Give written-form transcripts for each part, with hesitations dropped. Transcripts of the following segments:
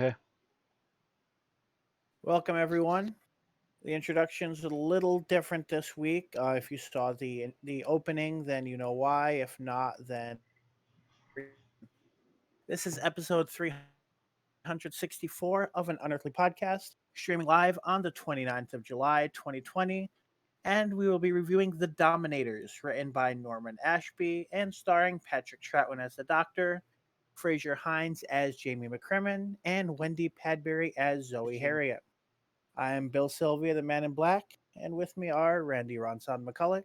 Okay. Welcome, everyone. The introduction's a little different this week. If you saw the opening, then you know why. If not, then this is episode 364 of An Unearthly Podcast, streaming live on the 29th of July, 2020. And we will be reviewing The Dominators, written by Norman Ashby and starring Patrick Troughton as the Doctor, Fraser Hines as Jamie McCrimmon, and Wendy Padbury as Zoe Harriet. I am Bill Sylvia, the Man in Black, and with me are Randy Ronson McCulloch,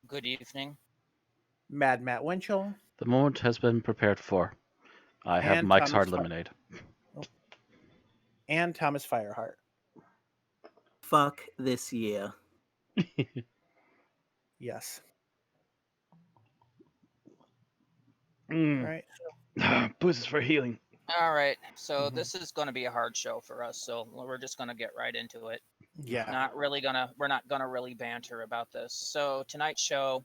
Good evening. Mad Matt Winchell, The moment has been prepared for. I have and Mike's Thomas Hard Fi- Lemonade. oh, and Thomas Fireheart. Fuck this year. Yes. All Mm. right. Booze is for healing. All right, so Mhm. this is going to be a hard show for us, so we're just going to get right into it. Yeah. We're not gonna really banter about this. So tonight's show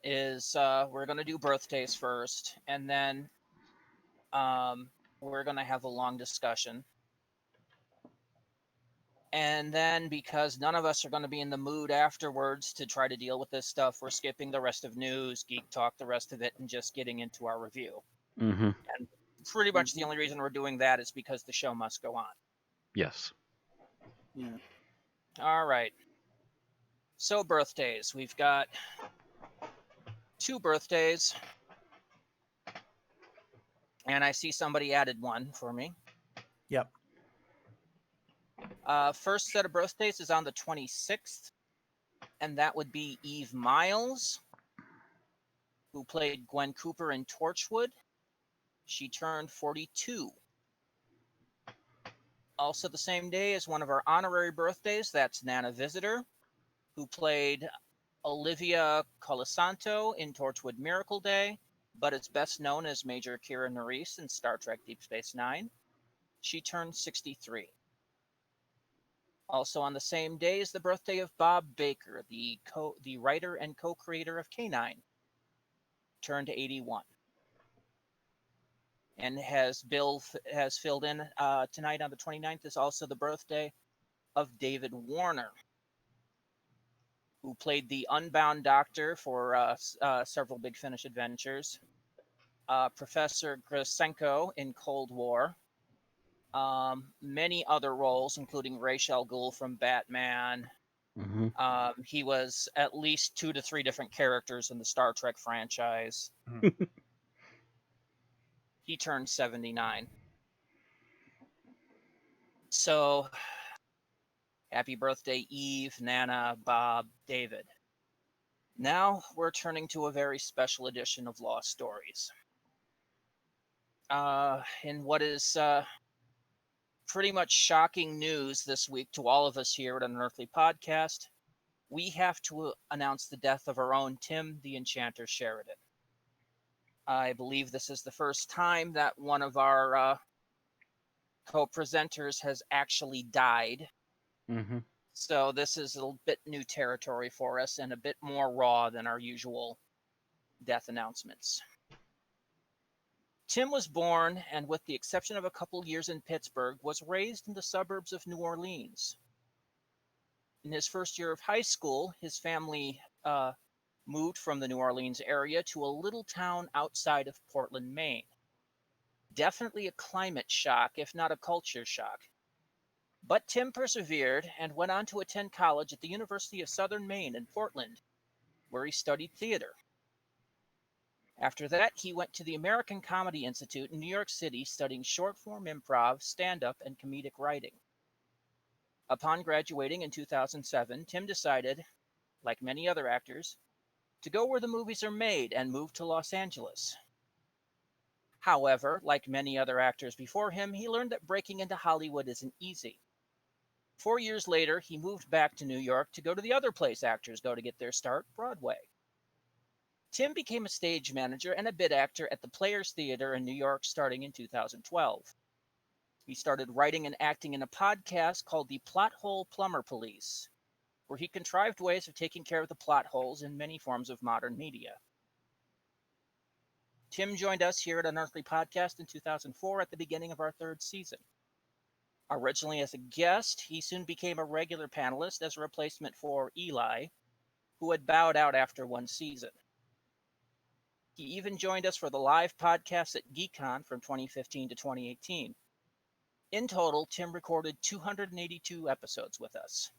is we're gonna do birthdays first, and then um, we're gonna have a long discussion. And then because none of us are going to be in the mood afterwards to try to deal with this stuff, we're skipping the rest of news, geek talk, the rest of it, and just getting into our review. Mm-hmm. And pretty much the only reason we're doing that is because the show must go on. Yes. Yeah. All right. So birthdays. We've got two birthdays, and I see somebody added one for me. Yep. First set of birthdays is on the 26th, and that would be Eve Miles, who played Gwen Cooper in Torchwood. She turned 42. Also the same day is one of our honorary birthdays. That's Nana Visitor, who played Olivia Colasanto in Torchwood Miracle Day, but is best known as Major Kira Nerys in Star Trek Deep Space Nine. She turned 63. Also on the same day is the birthday of Bob Baker, the writer and co-creator of K9, turned 81. And Bill has filled in tonight on the 29th is also the birthday of David Warner, who played the Unbound Doctor for several Big Finish adventures, Professor Grisenko in Cold War, many other roles, including Ra's al Ghul from Batman. Mm-hmm. He was at least 2 to 3 different characters in the Star Trek franchise. He turned 79. So, happy birthday, Eve, Nana, Bob, David. Now we're turning to a very special edition of Lost Stories. In what is pretty much shocking news this week to all of us here at An Unearthly Podcast, we have to announce the death of our own Tim the Enchanter Sheridan. I believe this is the first time that one of our co-presenters has actually died. Mm-hmm. So this is a bit new territory for us and a bit more raw than our usual death announcements. Tim was born and, with the exception of a couple years in Pittsburgh, was raised in the suburbs of New Orleans. In his first year of high school, his family moved from the New Orleans area to a little town outside of Portland, Maine. Definitely a climate shock, if not a culture shock. But Tim persevered and went on to attend college at the University of Southern Maine in Portland, where he studied theater. After that, he went to the American Comedy Institute in New York City, studying short-form improv, stand-up, and comedic writing. Upon graduating in 2007, Tim decided, like many other actors, to go where the movies are made and moved to Los Angeles. However, like many other actors before him, he learned that breaking into Hollywood isn't easy. 4 years later, he moved back to New York to go to the other place actors go to get their start, Broadway. Tim became a stage manager and a bit actor at the Players Theater in New York starting in 2012. He started writing and acting in a podcast called the Plot Hole Plumber Police, where he contrived ways of taking care of the plot holes in many forms of modern media. Tim joined us here at An Unearthly Podcast in 2004 at the beginning of our third season. Originally as a guest, he soon became a regular panelist as a replacement for Eli, who had bowed out after one season. He even joined us for the live podcast at GeekCon from 2015 to 2018. In total, Tim recorded 282 episodes with us.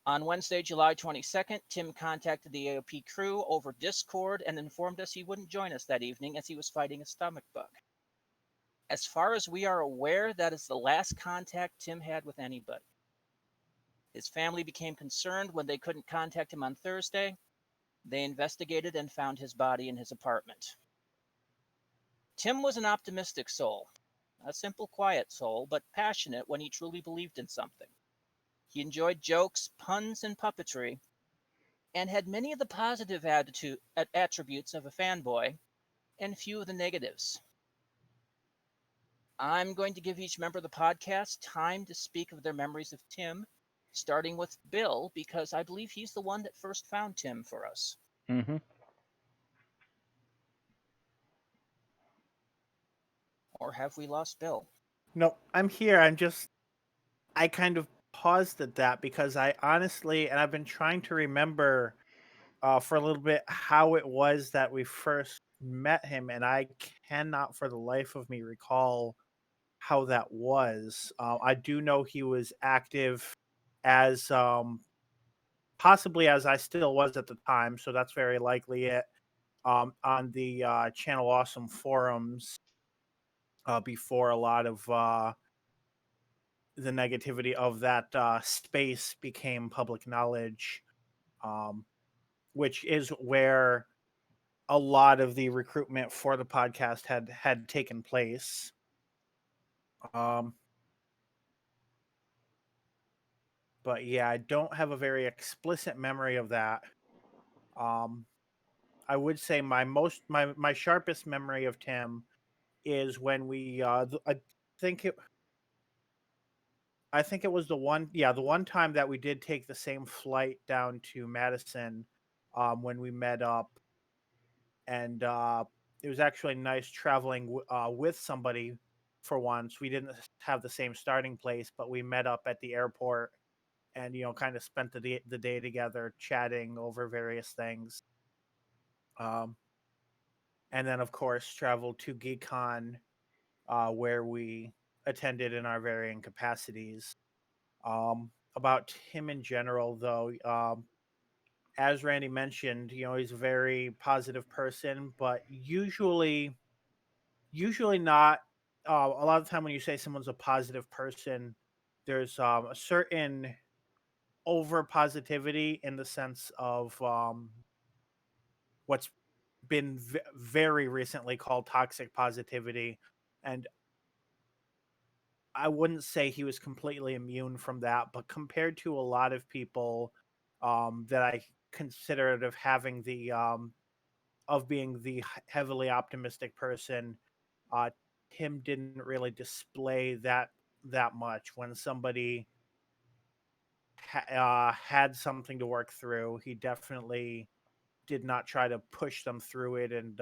On Wednesday, July 22nd, Tim contacted the AOP crew over Discord and informed us he wouldn't join us that evening as he was fighting a stomach bug. As far as we are aware, that is the last contact Tim had with anybody. His family became concerned when they couldn't contact him on Thursday. They investigated and found his body in his apartment. Tim was an optimistic soul, a simple, quiet soul, but passionate when he truly believed in something. He enjoyed jokes, puns, and puppetry, and had many of the positive attributes of a fanboy and few of the negatives. I'm going to give each member of the podcast time to speak of their memories of Tim, starting with Bill, because I believe he's the one that first found Tim for us. Mm-hmm. Or have we lost Bill? No, I'm here. I kind of paused at that because I honestly, and I've been trying to remember for a little bit how it was that we first met him, and I cannot for the life of me recall how that was. I do know he was active as possibly as I still was at the time, so that's very likely it. On the Channel Awesome forums before a lot of the negativity of that space became public knowledge, um, which is where a lot of the recruitment for the podcast had taken place. Um, but yeah, I don't have a very explicit memory of that. Um, I would say my sharpest memory of Tim is when think it I think it was the one time that we did take the same flight down to Madison when we met up, and it was actually nice traveling with somebody for once. We didn't have the same starting place, but we met up at the airport and kind of spent the day together chatting over various things. Um, and then of course traveled to GeekCon where we attended in our varying capacities. About him in general, though, as Randy mentioned, he's a very positive person, but usually not. A lot of the time, when you say someone's a positive person, there's a certain over positivity in the sense of what's been very recently called toxic positivity, and I wouldn't say he was completely immune from that, but compared to a lot of people that I considered of being the heavily optimistic person, uh, Tim didn't really display that much. When somebody had something to work through, he definitely did not try to push them through it and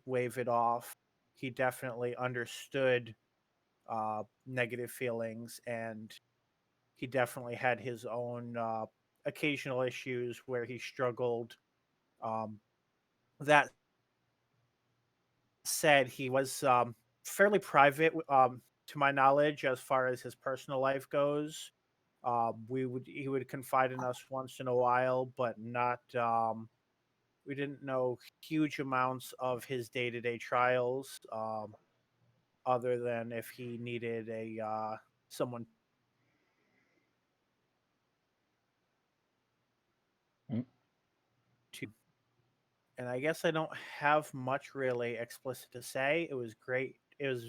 wave it off. He definitely understood negative feelings, and he definitely had his own occasional issues where he struggled. Um, that said, he was fairly private, to my knowledge, as far as his personal life goes. He would confide in us once in a while, but not. We didn't know huge amounts of his day to day trials, other than if he needed a someone. Mm. And I guess I don't have much really explicit to say. It was great. It was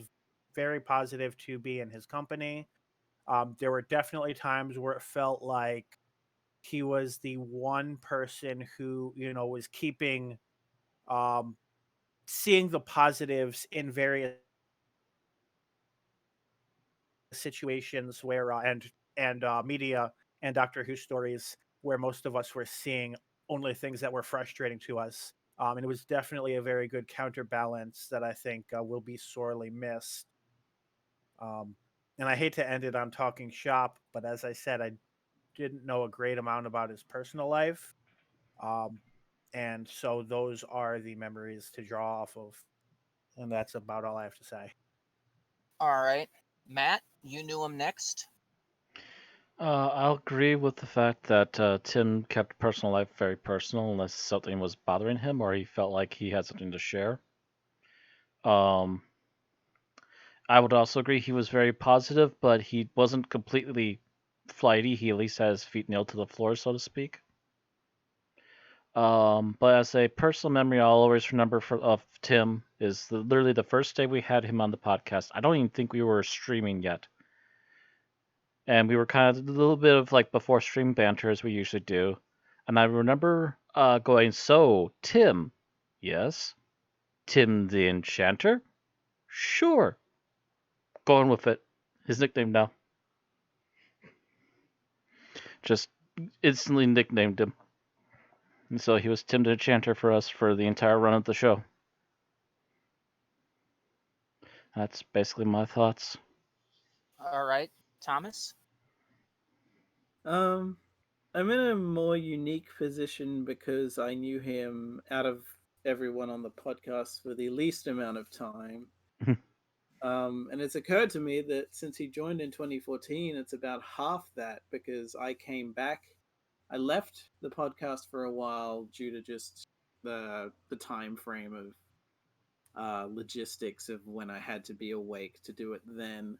very positive to be in his company. There were definitely times where it felt like he was the one person who was keeping um, seeing the positives in various situations where and media and Doctor Who stories where most of us were seeing only things that were frustrating to us. And it was definitely a very good counterbalance that I think will be sorely missed. Um, and I hate to end it on talking shop, but as I said, I didn't know a great amount about his personal life. Um, and so those are the memories to draw off of. And that's about all I have to say. All right. Matt, you knew him next. I'll agree with the fact that Tim kept personal life very personal unless something was bothering him or he felt like he had something to share. Um, I would also agree he was very positive, but he wasn't completely flighty. He at least had his feet nailed to the floor, so to speak. But as a personal memory, I'll always remember of Tim is literally the first day we had him on the podcast. I don't even think we were streaming yet, and we were kind of a little bit of like before stream banter as we usually do. And I remember going, "So Tim, yes, Tim the Enchanter, sure, going with it." His nickname now, just instantly nicknamed him, and so he was Tim the Enchanter for us for the entire run of the show. That's basically my thoughts. All right. Thomas? Um, I'm in a more unique position because I knew him out of everyone on the podcast for the least amount of time. And it's occurred to me that since he joined in 2014, it's about half that because I came back. I left the podcast for a while due to just the time frame of logistics of when I had to be awake to do it then,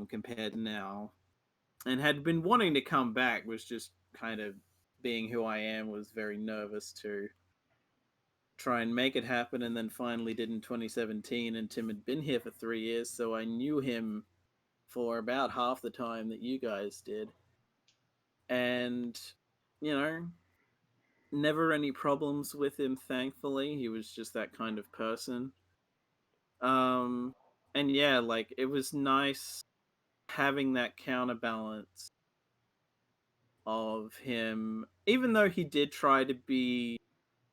compared to now, and had been wanting to come back. Was just kind of being who I am, was very nervous to try and make it happen, and then finally did in 2017. And Tim had been here for 3 years, so I knew him for about half the time that you guys did, and you know, never any problems with him. Thankfully, he was just that kind of person. Um, and yeah, like it was nice having that counterbalance of him, even though he did try to be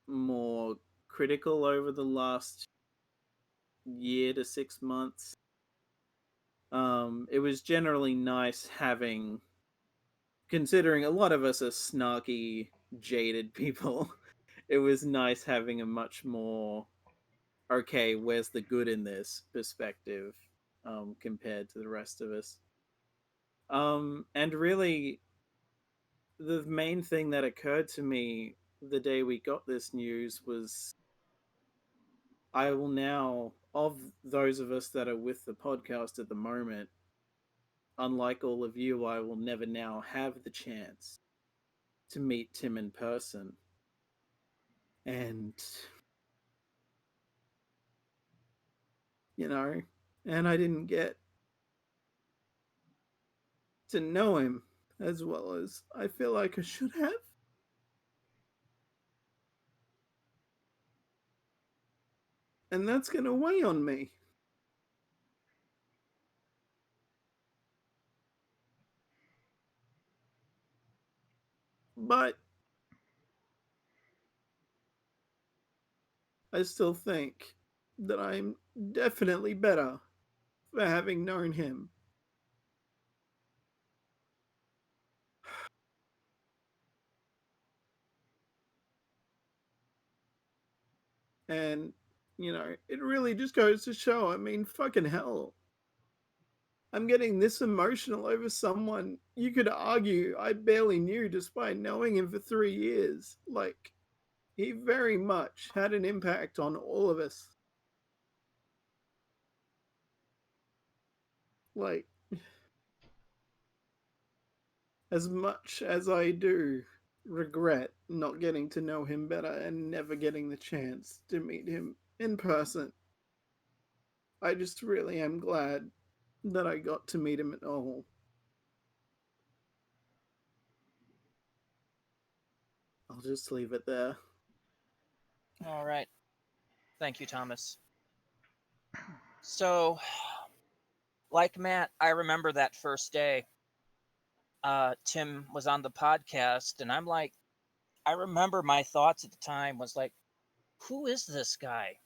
more critical over the last year to 6 months. It was generally nice having, considering a lot of us are snarky, jaded people, it was nice having a much more, okay, where's the good in this perspective, compared to the rest of us. And really, the main thing that occurred to me the day we got this news was I will now, of those of us that are with the podcast at the moment, unlike all of you, I will never now have the chance to meet Tim in person. And, you know, and I didn't get to know him as well as I feel like I should have. And that's going to weigh on me. But I still think that I'm definitely better for having known him. And, you know, it really just goes to show, I mean, fucking hell. I'm getting this emotional over someone you could argue I barely knew despite knowing him for 3 years. Like, he very much had an impact on all of us. Like, as much as I do regret not getting to know him better and never getting the chance to meet him in person, I just really am glad that I got to meet him at all. I'll just leave it there. All right. Thank you, Thomas. So, like Matt, I remember that first day Tim was on the podcast, and I'm like, I remember my thoughts at the time was like, who is this guy?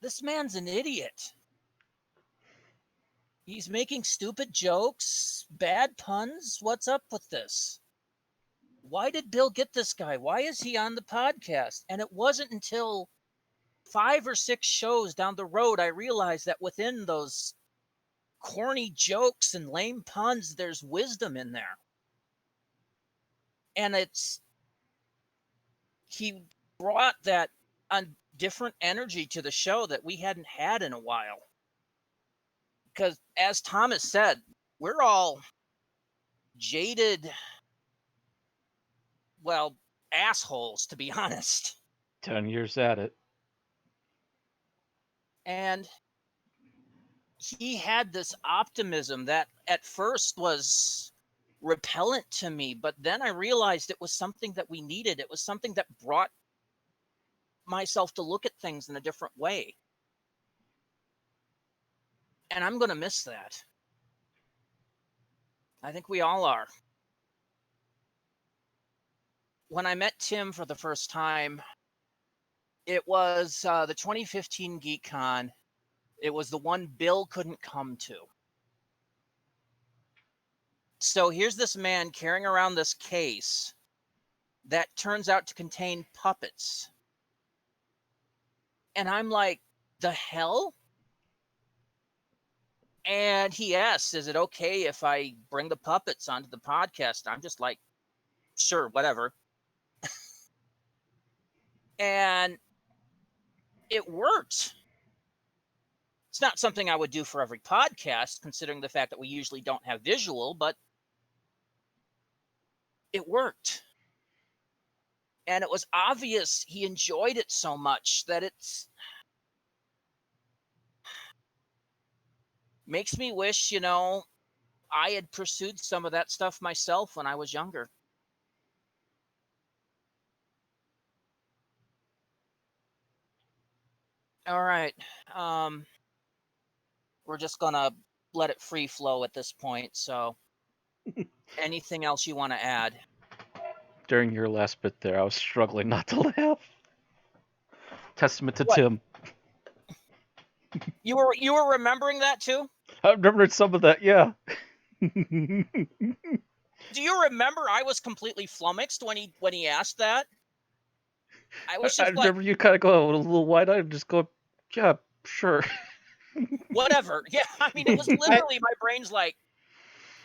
This man's an idiot. He's making stupid jokes, bad puns. What's up with this? Why did Bill get this guy? Why is he on the podcast? And it wasn't until 5 or 6 shows down the road I realized that within those corny jokes and lame puns, there's wisdom in there. And he brought that different energy to the show that we hadn't had in a while. Because as Thomas said, we're all jaded, well, assholes, to be honest. 10 years at it. And he had this optimism that at first was repellent to me, but then I realized it was something that we needed. It was something that brought myself to look at things in a different way. And I'm going to miss that. I think we all are. When I met Tim for the first time, it was the 2015 GeekCon. It was the one Bill couldn't come to. So here's this man carrying around this case that turns out to contain puppets. And I'm like, the hell? And he asks, is it okay if I bring the puppets onto the podcast? I'm just like, sure, whatever. And it worked. It's not something I would do for every podcast, considering the fact that we usually don't have visual, but it worked. And it was obvious he enjoyed it so much that it's makes me wish, I had pursued some of that stuff myself when I was younger. All right. We're just going to let it free flow at this point. So anything else you want to add? During your last bit there, I was struggling not to laugh. Testament to What? Tim. You were remembering that too? I remembered some of that, yeah. Do you remember I was completely flummoxed when he asked that? I was I just like, remember you kind of go a little wide-eyed and just go, yeah, sure. whatever. Yeah, I mean, it was literally my brain's like,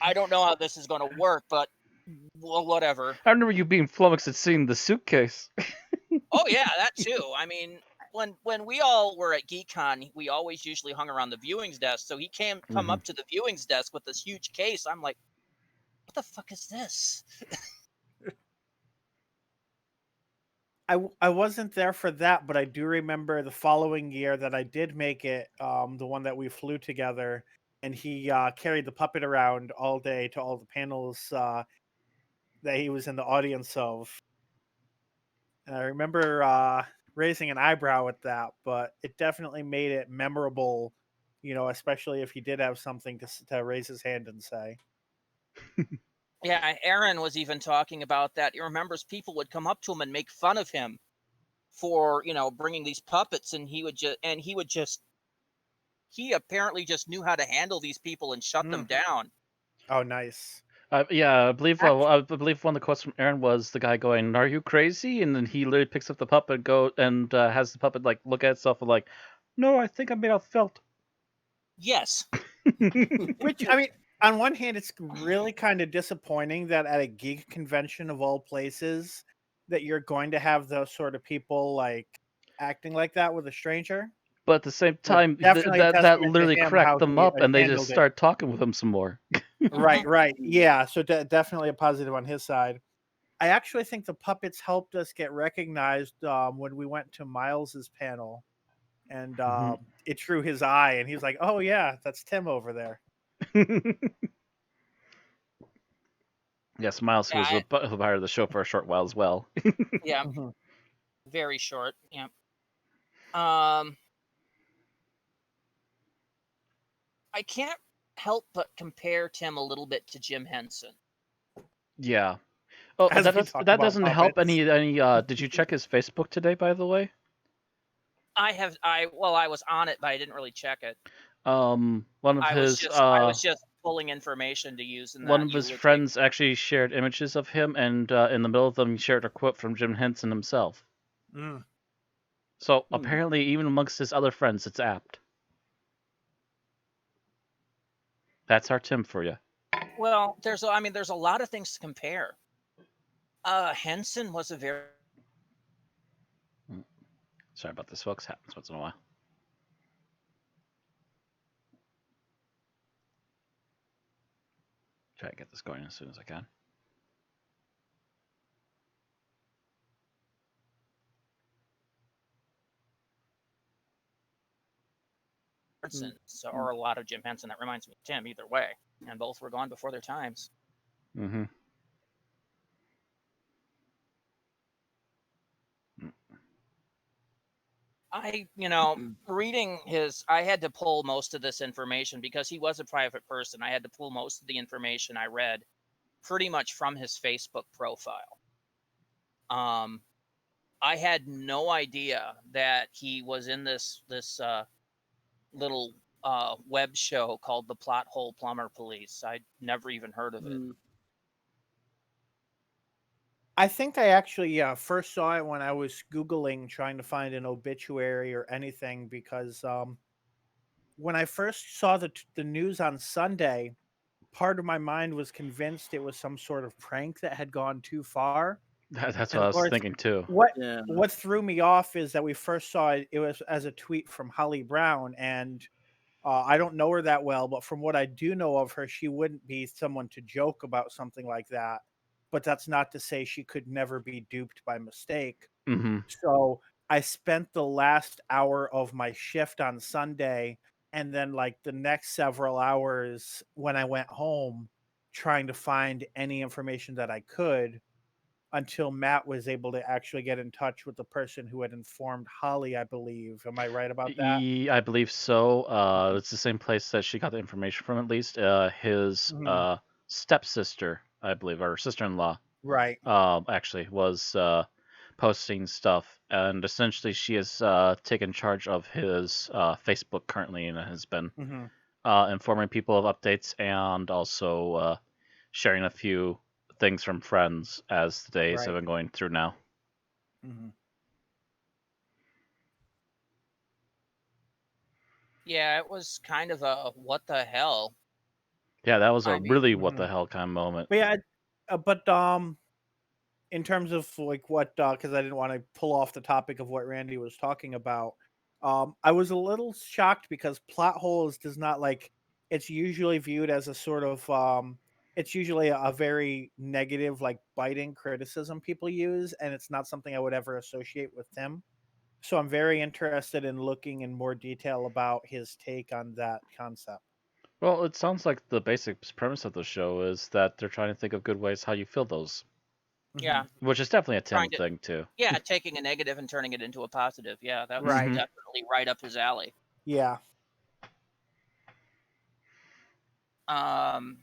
I don't know how this is going to work, but well, whatever. I remember you being flummoxed at seeing the suitcase. Oh yeah, that too. I mean, when we all were at GeekCon, we always usually hung around the viewings desk. So he come up to the viewings desk with this huge case. I'm like, what the fuck is this? I wasn't there for that, but I do remember the following year that I did make it, the one that we flew together, and he carried the puppet around all day to all the panels that he was in the audience of. And I remember raising an eyebrow at that, but it definitely made it memorable, especially if he did have something to raise his hand and say. Yeah, Aaron was even talking about that. He remembers people would come up to him and make fun of him for, bringing these puppets, and he apparently just knew how to handle these people and shut them down. Oh, nice. Yeah, I believe one of the quotes from Aaron was the guy going, "Are you crazy?" And then he literally picks up the puppet and has the puppet like look at itself and like, "No, I think I made out felt." Yes. Which, I mean, on one hand, it's really kind of disappointing that at a geek convention of all places that you're going to have those sort of people like acting like that with a stranger. But at the same time, definitely a that testament to literally him cracked how them he up, and they just handled it. start talking with him some more. Right. Yeah. So definitely a positive on his side. I actually think the puppets helped us get recognized when we went to Miles's panel, and it drew his eye, and he was like, "Oh yeah, that's Tim over there." Yes, Miles, who was a part of the show for a short while as well. Yeah. Very short. Yeah. I can't help but compare Tim a little bit to Jim Henson. Yeah. Oh, As we talk that about doesn't help puppets. any. Did you check his Facebook today, by the way? I was on it, but I didn't really check it. One of I was his just pulling information to use in one that of his eulogy. friends actually shared images of him, and in the middle of them, he shared a quote from Jim Henson himself. Mm. So apparently, even amongst his other friends, it's apt. That's our Tim for you. Well, there's a lot of things to compare. Henson was a very Sorry about this, folks. Happens once in a while. Try to get this going as soon as I can. Henson, or a lot of Jim Henson. That reminds me of Tim. Either way, and both were gone before their times. Mm-hmm. Reading his, I had to pull most of this information because he was a private person. I had to pull most of the information I read pretty much from his Facebook profile. I had no idea that he was in this little web show called the Plot Hole Plumber Police. I'd never even heard of it. I think I actually first saw it when I was Googling trying to find an obituary or anything because when I first saw the news on Sunday, part of my mind was convinced it was some sort of prank that had gone too far. That's And what I of was course, thinking too. what threw me off is that we first saw it was as a tweet from Holly Brown, and I don't know her that well, but from what I do know of her, she wouldn't be someone to joke about something like that. But that's not to say she could never be duped by mistake. Mm-hmm. So I spent the last hour of my shift on Sunday and then like the next several hours when I went home trying to find any information that I could until Matt was able to actually get in touch with the person who had informed Holly, I believe. Am I right about that? I believe so. It's the same place that she got the information from, at least. His Mhm. stepsister, I believe, or sister-in-law, Right. actually was posting stuff, and essentially she has taken charge of his Facebook currently, and has been Hmm. informing people of updates and also sharing a few things from friends as the days have Right. been going through now. Hmm. Yeah, it was kind of a what the hell. Yeah, that was a I mean, really what the hell kind of moment. But yeah, but in terms of like what because I didn't want to pull off the topic of what Randy was talking about. I was a little shocked because plot holes does not like it's usually viewed as a sort of it's usually a very negative like biting criticism people use, and it's not something I would ever associate with Tim. So I'm very interested in looking in more detail about his take on that concept. Well, it sounds like the basic premise of the show is that they're trying to think of good ways how you feel those, yeah, which is definitely a Tim trying to thing too. taking a negative and turning it into a positive. Yeah, that was Right. Mm-hmm. definitely right up his alley. Yeah. Um,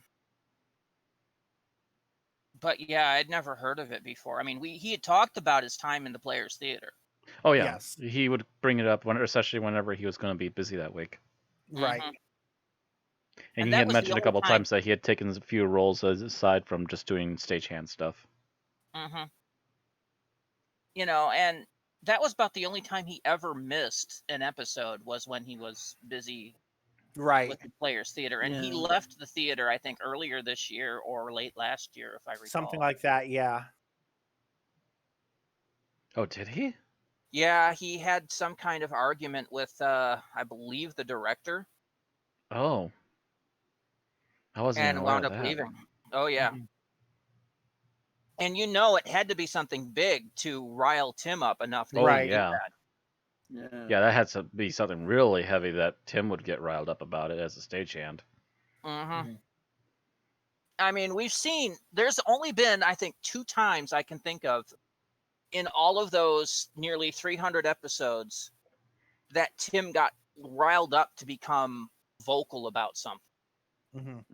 but yeah, I'd never heard of it before. I mean, he had talked about his time in the Players Theater. Oh yeah, Yes. he would bring it up especially whenever he was going to be busy that week. Right. Mhm. And And he that had was the mentioned a only couple time. times that he had taken a few roles aside from just doing stagehand stuff. Mhm. And that was about the only time he ever missed an episode was when he was busy Right. with the Players Theater, and he Yeah. left the theater I think earlier this year or late last year, if I Something recall. like that. Yeah. Oh, did he? Yeah, he had some kind of argument with I believe the director, Oh, I wasn't even and aware wound of up that. leaving. Oh yeah. Mhm. And it had to be something big to rile Tim up enough that Oh he would Right. do yeah, Yeah. yeah, that had to be something really heavy that Tim would get riled up about it as a stagehand. that. Mhm. Mhm. I mean, there's only been I think 2 times I can think of in all of those nearly 300 episodes that Tim got riled up to become vocal about something. Mhm.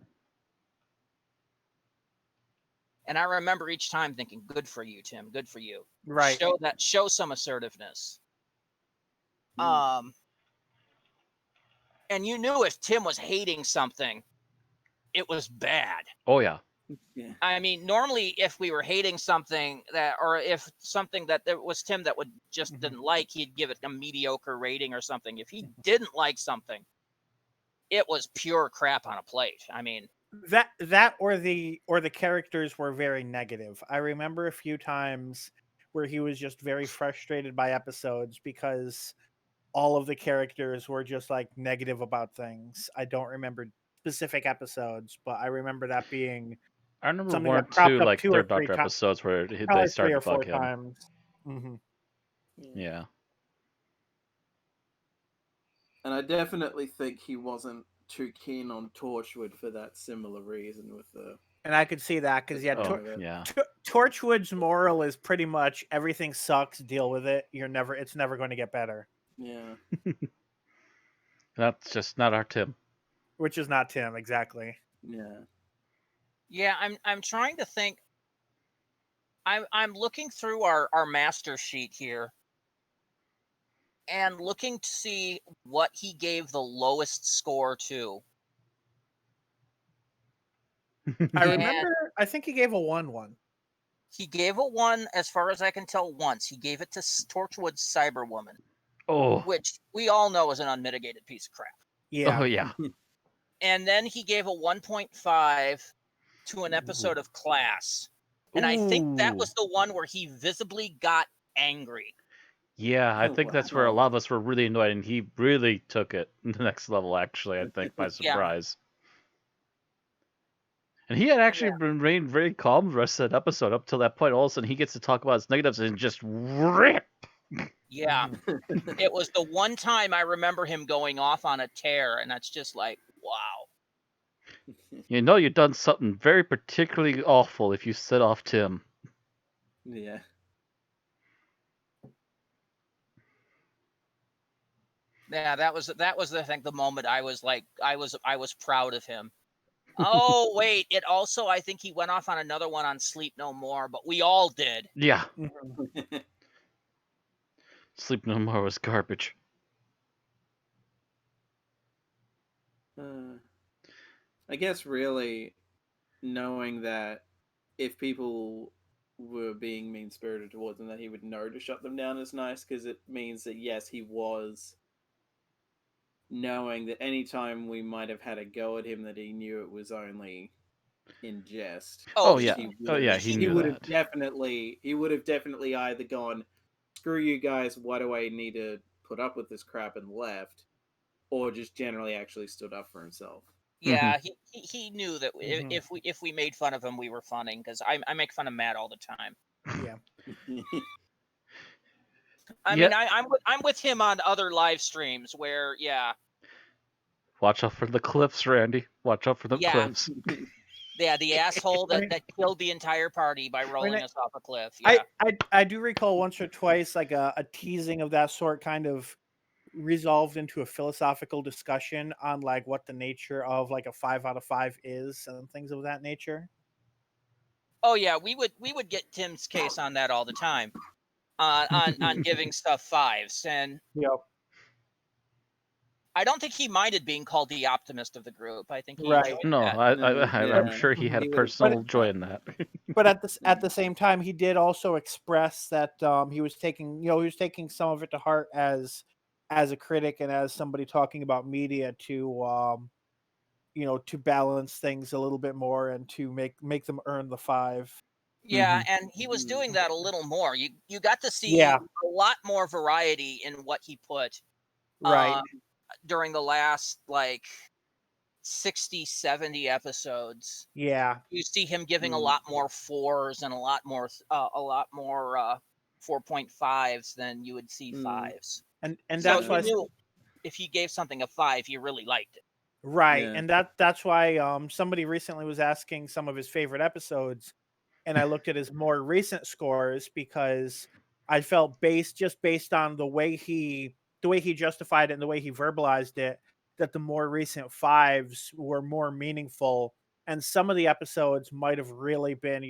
And I remember each time thinking, "Good for you, Tim. Good for you. Right. Show some assertiveness." Mm. Um, and you knew if Tim was hating something, it was bad. Oh yeah. Yeah. I mean, normally if we were hating something that, or if something that there was Tim that would just didn't like, he'd give it a mediocre rating or something. If he didn't like something, it was pure crap on a plate. I mean, That or the characters were very negative. I remember a few times where he was just very frustrated by episodes because all of the characters were just like negative about things. I don't remember specific episodes, but I remember that being I remember something one or that cropped two up like 2 or Third 3 Doctor times, episodes where they probably 3 started or to 4 bug him. times. Mhm. Yeah. And I definitely think he wasn't too keen on Torchwood for that similar reason with the And I could see that because yeah, Oh yeah. Torchwood's moral is pretty much everything sucks, deal with it. It's never going to get better, yeah. That's just not our Tim. which is not Tim exactly. Yeah. yeah, I'm trying to think. I'm looking through our master sheet here and looking to see what he gave the lowest score to. I And remember. I think he gave a 1-1. he gave a 1, as far as I can tell, once. He gave it to Torchwood's Cyberwoman, Oh. which we all know is an unmitigated piece of crap. Yeah. Oh yeah. And then he gave a 1.5 to an episode of Class. And I think that Ooh. was the one where he visibly got angry. Yeah, I Oh, think that's where a wow. lot of us were really annoyed, and he really took it to the next level. Actually, I think by surprise. And he had actually remained very calm the rest of that episode up till that point. All of a sudden, he gets to talk about his negatives and just rip. Yeah. It was the one time I remember him going off on a tear, and that's just like, wow. You know, you've done something very particularly awful if you set off Tim. Yeah. Yeah, that was I think the moment I was like I was proud of him. Oh wait, it also I think he went off on another one on Sleep No More, but we all did. Yeah, Mhm. Sleep No More was garbage. I guess really knowing that if people were being mean spirited towards him, that he would know to shut them down is nice because it means that yes, he was knowing that anytime we might have had a go at him, that he knew it was only in jest. Oh, he- yeah. Oh, yeah, he knew would that. he would have definitely either gone, screw you guys, why do I need to put up with this crap, and left, or just generally actually stood up for himself. Yeah, he knew that Mhm. if we made fun of him, we were funning, because I make fun of Matt all the time. Yeah. I Yeah. mean, I'm with him on other live streams where Watch out for the cliffs, Randy. Watch out for the Yeah. cliffs. the asshole I mean- that killed the entire party by rolling us off a cliff. I, Yeah. I do recall once or twice like a teasing of that sort kind of resolved into a philosophical discussion on like what the nature of like a 5 out of 5 is and things of that nature. Oh yeah, we would get Tim's case on that all the time. On giving stuff 5s, and Yep. I don't think he minded being called the optimist of the group. I think he Right. enjoyed No, that. I'm Yeah. sure he had He a would've- personal But- joy in that. But at the same time, he did also express that he was taking some of it to heart as a critic and as somebody talking about media to to balance things a little bit more and to make them earn the 5. Yeah, and he was doing that a little more. You got to see Yeah. a lot more variety in what he put Right. during the last like 60, 70 episodes. Yeah. You see him giving a Mm. lot more 4s and a lot more 4.5s than you would see Mm. 5s. And So that's you why knew if he gave something a 5, you really liked it. right. Yeah. And that's why somebody recently was asking some of his favorite episodes and I looked at his more recent scores because I felt based on the way he justified it and the way he verbalized it that the more recent 5s were more meaningful And some of the episodes might have really been,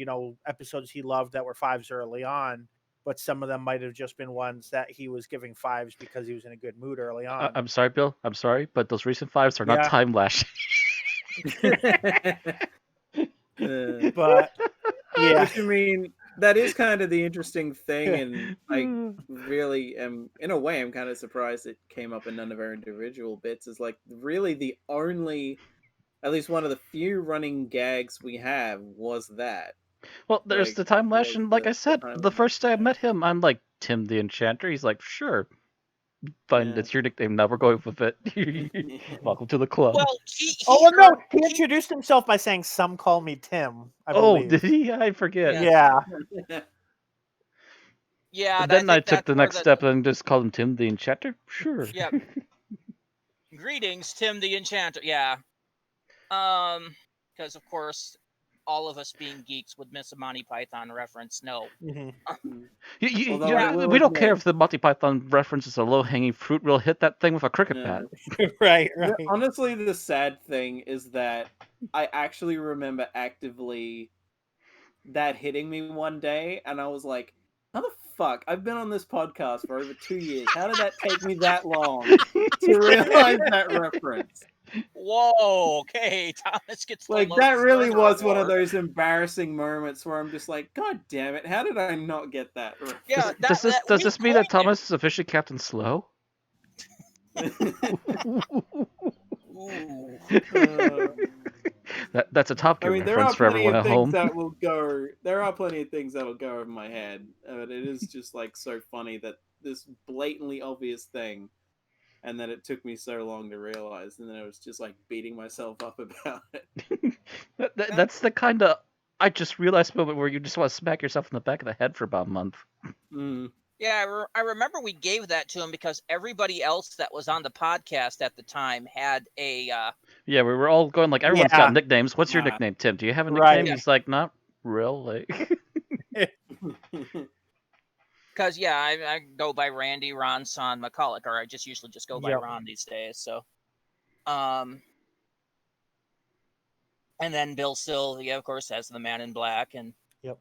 episodes he loved that were 5s early on, but some of them might have just been ones that he was giving 5s because he was in a good mood early on. I'm sorry, Bill. I'm sorry, but those recent 5s are not Yeah. time lashed. But yeah, Which, I mean, that is kind of the interesting thing, and I really am, in a way, I'm kind of surprised it came up in none of our individual bits. Is like really the only, at least one of the few running gags we have was that. Well, there's Like, the time lash, was and like I the said, time the first day I lash, met him, I'm like, Tim the Enchanter. He's like, sure, fine, yeah. it's your nickname now. We're going with it. Welcome to the club. Well, he oh well, no, heard- he introduced himself by saying, "Some call me Tim." I Oh, believe. did he? I forget. Yeah. Yeah. Yeah, And then I think took that's the where next step and just called him Tim the Enchanter. Sure. Yeah. Greetings, Tim the Enchanter. Yeah. Because of course, all of us being geeks would miss a Monty Python reference. No. Mhm. Although I will We don't care admit- if the Monty Python reference is a low-hanging fruit. We'll hit that thing with a cricket Yeah. bat. Right. Honestly, the sad thing is that I actually remember actively that hitting me one day, and I was like, how the fuck? I've been on this podcast for over 2 years. How did that take me that long to realize that reference? Whoa. Okay, Thomas gets the Like, Lotus that really Burner was one of Award. those embarrassing moments where I'm just like, God damn it, how did I not get that reference? Yeah. Does this mean that Thomas is officially Captain Slow? Ooh. That's a Top I Gear mean, there reference are for plenty everyone of at things home. that will go. There are plenty of things that will go over my head, but it is just like so funny that this blatantly obvious thing, and that it took me so long to realize, and then I was just like beating myself up about it. That's the kind of I just realized moment where you just want to smack yourself in the back of the head for about a month. Mm. Yeah, I remember we gave that to him because everybody else that was on the podcast at the time had a. Yeah, we were all going like everyone's got Yeah. nicknames. What's your Ah. nickname, Tim? Do you have a Right. nickname? He's like, not really. Because I go by Randy, Ron, Son, McCulloch, or I just usually just go by Yep. Ron these days. So, and then Bill still, of course, has the Man in Black, and Yep.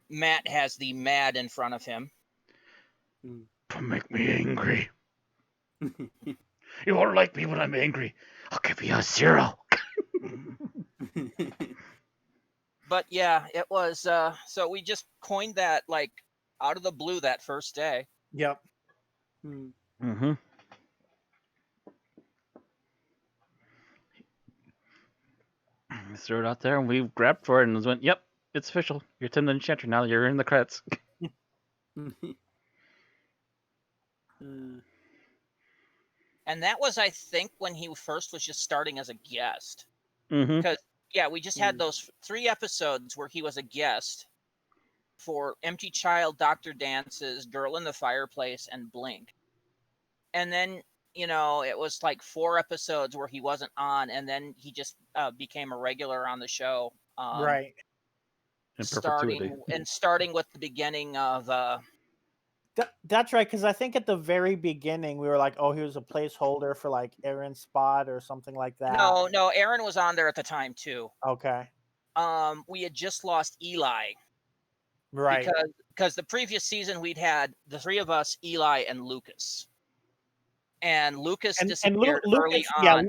Matt has the Mad in front of him. Don't make me angry. You won't like me when I'm angry. I'll give you a 0. But yeah, it was. So we just coined that like out of the blue that first day. Yep. Mm-hmm. Threw it out there, and we grabbed for it and went, "Yep, it's official. You're Tim the Enchanter now. You're in the credits." And that was, I think, when he first was just starting as a guest. Mm-hmm. Because we just had those 3 episodes where he was a guest for Empty Child, Dr. Dances, Girl in the Fireplace, and Blink. And then, it was like 4 episodes where he wasn't on, and then he just became a regular on the show. Right. In perpetuity. Starting with the beginning of That's right, because I think at the very beginning we were like, oh, he was a placeholder for like Aaron's spot or something like that. No, Aaron was on there at the time too. Okay. We had just lost Eli. Right. Because the previous season we'd had the 3 of us, Eli and Lucas. And Lucas disappeared early on. Yeah,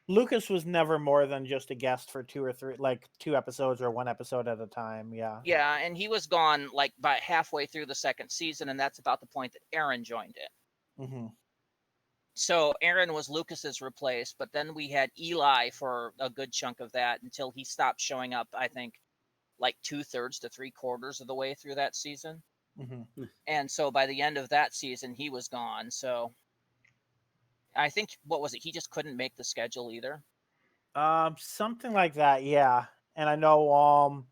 Lucas was never more than just a guest for 2 or 3, like 2 episodes or 1 episode at a time. Yeah. Yeah, and he was gone like by halfway through the 2nd season, and that's about the point that Aaron joined it. Mm-hmm. So Aaron was Lucas's replace, but then we had Eli for a good chunk of that until he stopped showing up, I think, like 2/3 to 3/4 of the way through that season. Mm-hmm. And so by the end of that season, he was gone. So I think, what was it? He just couldn't make the schedule either. Something like that. Yeah. And I know,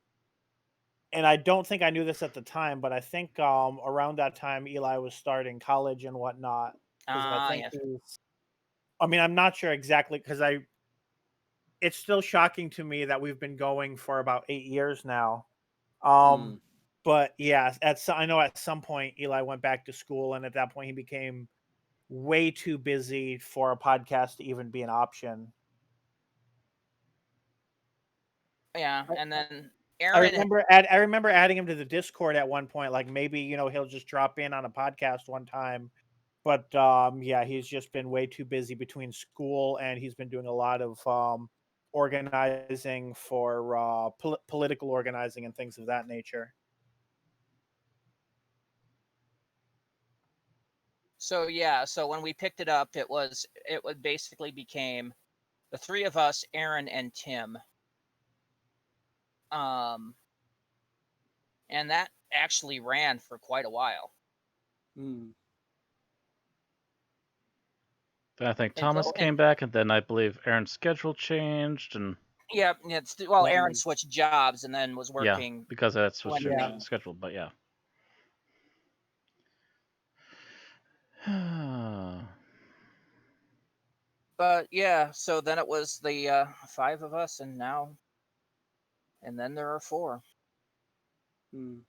and I don't think I knew this at the time, but I think around that time Eli was starting college and whatnot. I think Yes. I'm not sure exactly because it's still shocking to me that we've been going for about 8 years now. But yeah, I know at some point Eli went back to school, and at that point he became way too busy for a podcast to even be an option. Yeah, and then I Aaron. remember adding him to the Discord at one point. Like maybe he'll just drop in on a podcast one time. But yeah, he's just been way too busy between school and he's been doing a lot of organizing for political organizing and things of that nature. So yeah, so when we picked it up, it would basically became the three of us, Aaron and Tim. And that actually ran for quite a while. Mm. Then I think Thomas came back, and then I believe Aaron's schedule changed, and yeah, Aaron switched jobs and then was working. Yeah, because that's what's scheduled. But yeah. But yeah, so then it was the 5 of us, and then there are 4. Mm.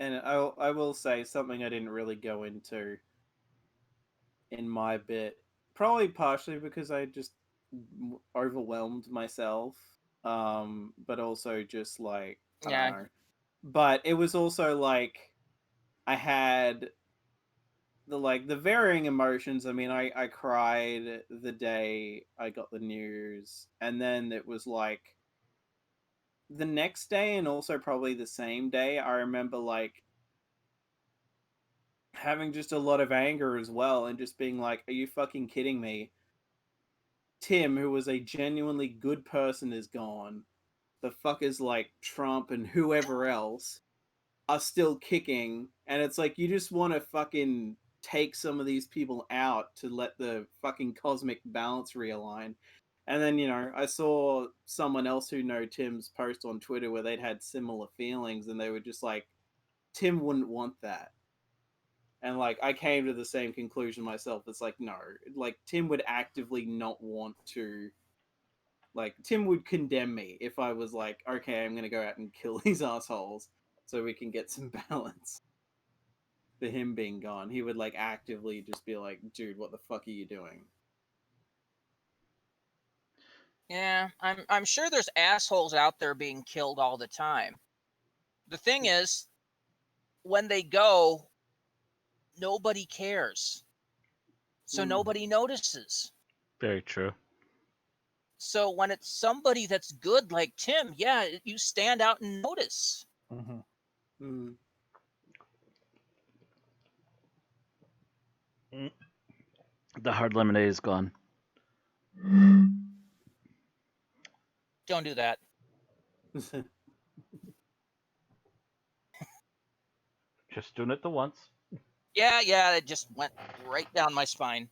And I will say something I didn't really go into in my bit, probably partially because I just overwhelmed myself, but also just like I don't know. But it was also like I had the varying emotions. I mean, I cried the day I got the news, and then it was like the next day, and also probably the same day. I remember like having just a lot of anger as well, and just being like, "Are you fucking kidding me?" Tim, who was a genuinely good person, is gone. The fuckers like Trump and whoever else are still kicking, and it's like you just want to fucking take some of these people out to let the fucking cosmic balance realign. And then I saw someone else who know Tim's post on Twitter where they'd had similar feelings, and they were just like, Tim wouldn't want that. And like I came to the same conclusion myself. It's like no, like Tim would actively not want to. Like Tim would condemn me if I was like, okay, I'm gonna go out and kill these assholes so we can get some balance. For him being gone, he would like actively just be like, dude, what the fuck are you doing? Yeah, I'm sure there's assholes out there being killed all the time. The thing is, when they go, nobody cares. So nobody notices. Very true. So when it's somebody that's good like Tim, yeah, you stand out and notice. Mm-hmm. The hard lemonade is gone. Don't do that. Just doing it the once. Yeah, it just went right down my spine.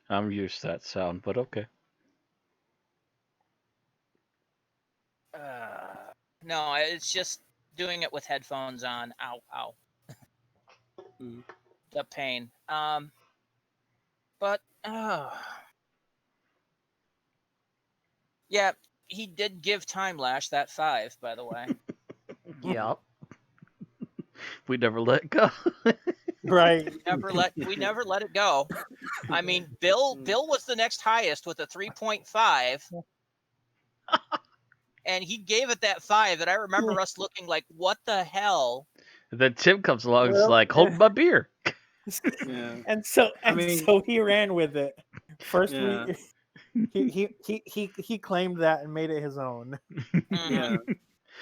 I'm used to that sound, but okay. No, it's just doing it with headphones on. Ow, ow. The pain. But yeah, he did give Time Lash that 5, by the way. Yep. We never let go. Right. We never let it go. I mean, Bill was the next highest with a 3.5. And he gave it that 5, and I remember us looking like, what the hell? And then Tim comes along and is like, hold my beer. Yeah. And so he ran with it. First he claimed that and made it his own. Yeah.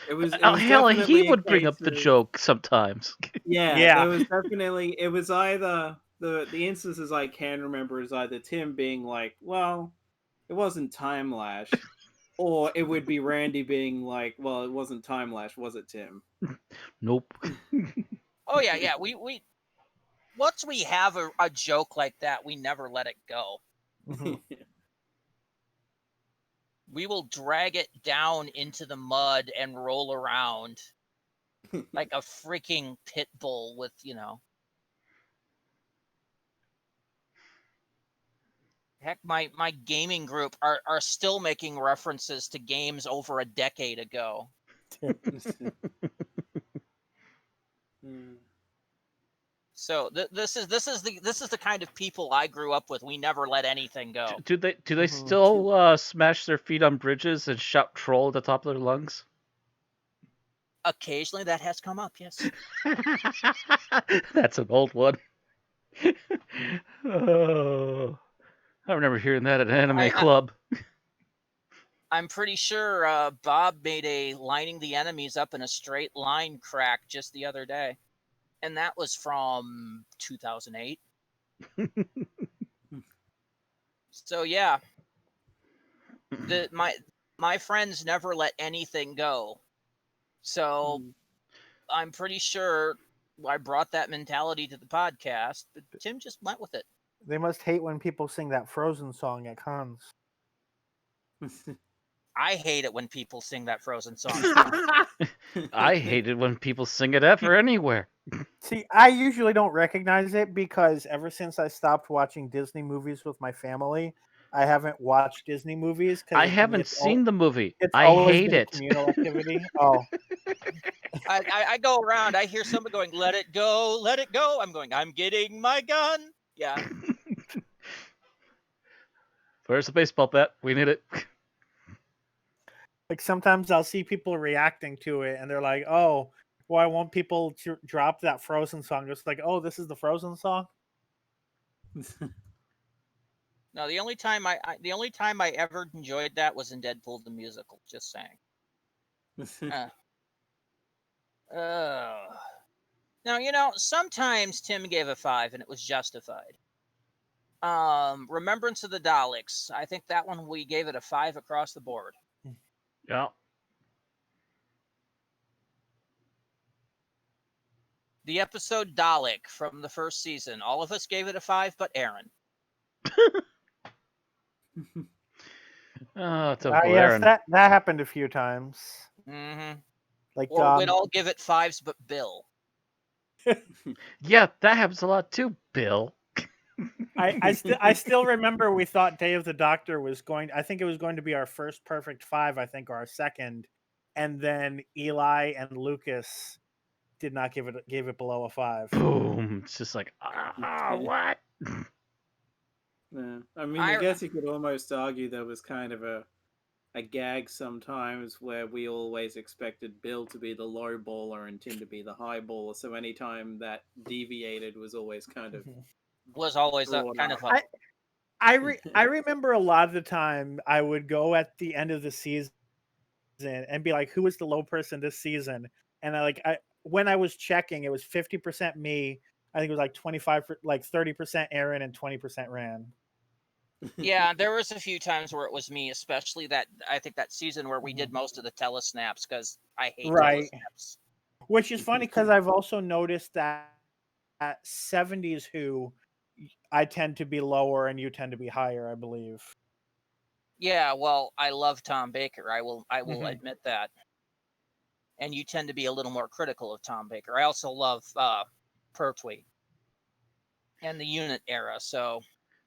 It was hell, he would bring up the joke sometimes. Yeah. There was definitely, it was either the instances I can remember is either Tim being like, well, it wasn't Time Lash, or it would be Randy being like, well, it wasn't Time Lash, was it, Tim? Nope. Oh yeah. We once we have a joke like that, we never let it go. We will drag it down into the mud and roll around like a freaking pit bull with, Heck, my gaming group are still making references to games over a decade ago. So this is the kind of people I grew up with. We never let anything go. Do they Mhm. still smash their feet on bridges and shout troll at the top of their lungs? Occasionally that has come up, yes. That's an old one. Oh, I remember hearing that at an anime I club. I'm pretty sure Bob made a lining the enemies up in a straight line crack just the other day. And that was from 2008. So yeah, the my friends never let anything go. So I'm pretty sure I brought that mentality to the podcast, but Tim just went with it. They must hate when people sing that Frozen song at cons. I hate it when people sing that Frozen song. I hate it when people sing it ever anywhere. See, I usually don't recognize it because ever since I stopped watching Disney movies with my family, I haven't watched Disney movies I because haven't seen the movie. it's I always hate been it. communal activity. Oh, I go around, I hear someone going, let it go, let it go. I'm going, I'm getting my gun. Yeah. Where's the baseball bat? We need it. like sometimes I'll see people reacting to it and they're like, "Oh, well, I want people to drop that Frozen song." It's like, "Oh, this is the Frozen song." No, the only time I ever enjoyed that was in Deadpool the musical. Just saying. Now sometimes Tim gave a 5 and it was justified. Remembrance of the Daleks. I think that one we gave it a 5 across the board. Yeah. The episode Dalek from the first season. All of us gave it a 5, but Aaron. Oh, typical Yes, Aaron. that happened a few times. Mm-hmm. Like Or we'd all give it 5s, but Bill. Yeah, that happens a lot too, Bill. I still remember we thought Day of the Doctor was going. I think it was going to be our first perfect 5. I think, or our second, and then Eli and Lucas did not gave it below a 5. Boom. It's just like, what? Yeah. I mean, I I guess you could almost argue there was kind of a gag sometimes where we always expected Bill to be the low baller and Tim to be the high baller. So anytime that deviated was always kind of was always brought kind up. of a I remember a lot of the time I would go at the end of the season and be like, "Who was the low person this season?" And I when I was checking, it was 50% me. I think it was like 30% Aaron and 20% Rand. Yeah, there was a few times where it was me, especially that I think that season where we Mm-hmm. did most of the telesnaps because I hate Right. telesnaps. Which is funny because I've also noticed that at 70s Who, I tend to be lower and you tend to be higher, I believe. Yeah, well, I love Tom Baker. I will Mhm. admit that. And you tend to be a little more critical of Tom Baker. I also love Pertwee and the unit era. So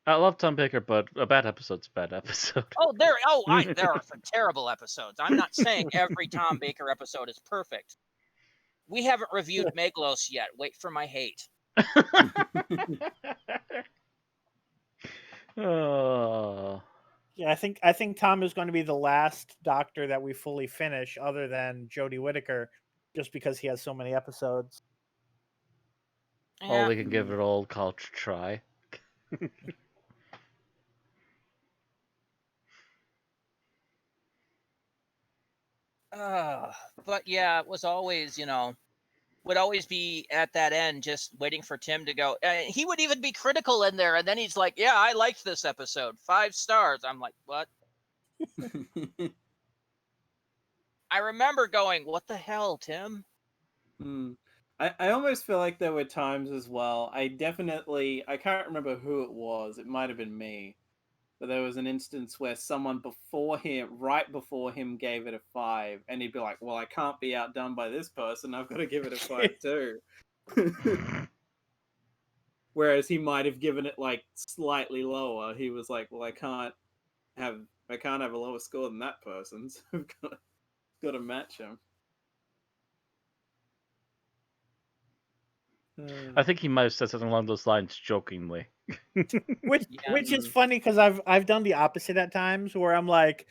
I love Tom Baker, but a bad episode's a bad episode. there are some terrible episodes. I'm not saying every Tom Baker episode is perfect. We haven't reviewed Meglos yet. Wait for my hate. Oh. Yeah, I think Tom is going to be the last Doctor that we fully finish, other than Jodie Whittaker, just because he has so many episodes. Oh, Yeah. we can give it an old college try. But yeah, it was always, would always be at that end just waiting for Tim to go. He would even be critical in there, and then he's like, "Yeah, I liked this episode, 5 stars." I'm like, "What?" I remember going, "What the hell, Tim?" I almost feel like there were times as well. I can't remember who it was. It might have been me. But there was an instance where someone right before him, gave it a 5, and he'd be like, "Well, I can't be outdone by this person. I've got to give it a 5 too." Whereas he might have given it like slightly lower. He was like, "Well, have I can't have a lower score than that person. So I've got to match him." I think he might have said something along those lines jokingly. which Yeah. is funny because I've done the opposite at times where I'm like,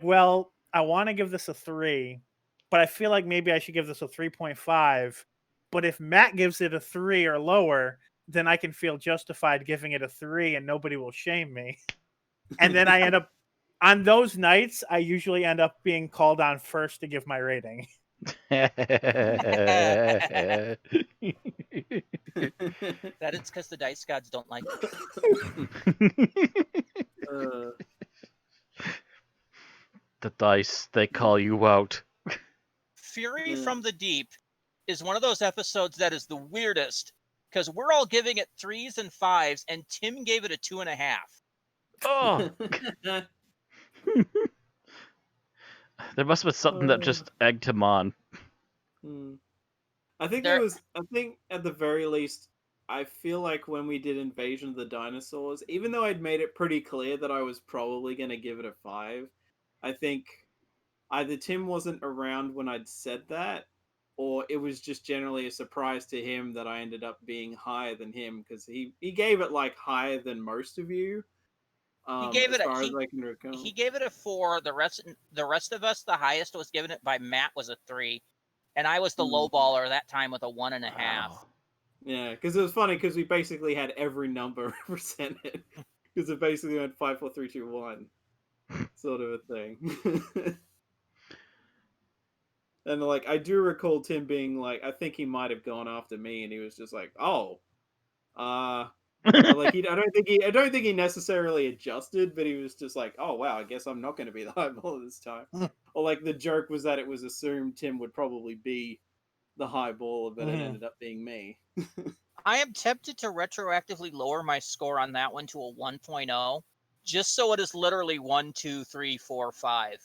well, I want to give this a 3, but I feel like maybe I should give this a 3.5. But if Matt gives it a 3 or lower, then I can feel justified giving it a 3 and nobody will shame me. And then I end up on those nights, I usually end up being called on first to give my rating. That is because the dice gods don't like it. The dice, they call you out. Fury from the Deep is one of those episodes that is the weirdest because we're all giving it 3s and 5s, and Tim gave it a 2.5. Oh, there must have been something that just egged him on. I think There- I think at the very least, I feel like when we did Invasion of the Dinosaurs, even though I'd made it pretty clear that I was probably going to give it a 5, I think either Tim wasn't around when I'd said that, or it was just generally a surprise to him that I ended up being higher than him, because he gave it like higher than most of you. He gave as it far as I can recall. He gave it a 4. The rest of us, the highest was given it by Matt was a 3, and I was the low baller that time with a 1.5. Wow. Yeah, because it was funny because we basically had every number represented, because it basically went 5, 4, 3, 2, 1, sort of a thing. And like I do recall Tim being like, I think he might have gone after me, and he was just like, "Oh, like I don't think he necessarily adjusted, but he was just like, "Oh wow, I guess I'm not going to be the highballer this time." Or like the joke was that it was assumed Tim would probably be the highballer, but it ended up being me. I am tempted to retroactively lower my score on that one to a 1.0, just so it is literally 1, 2, 3, 4, 5.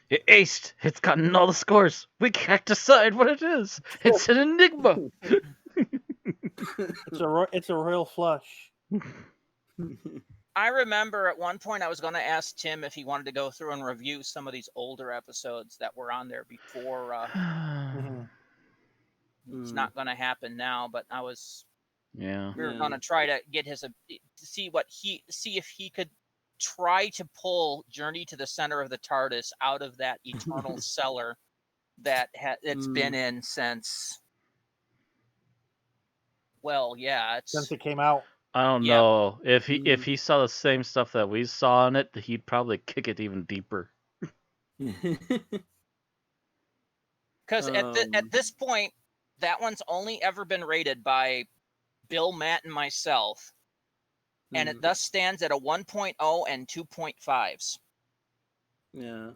It aced. It's gotten all the scores. We can't decide what it is. It's an enigma. It's a royal flush. I remember at one point I was going to ask Tim if he wanted to go through and review some of these older episodes that were on there before. It's not going to happen now, but I was. Yeah. We were going to try to get to see if he could try to pull Journey to the Center of the TARDIS out of that eternal cellar that it's been in since. Well, yeah, Since it came out. I don't know if he saw the same stuff that we saw in it, he'd probably kick it even deeper. Because at this point, that one's only ever been rated by Bill, Matt, and myself, and it thus stands at a 1.0 and 2.5s. Yeah,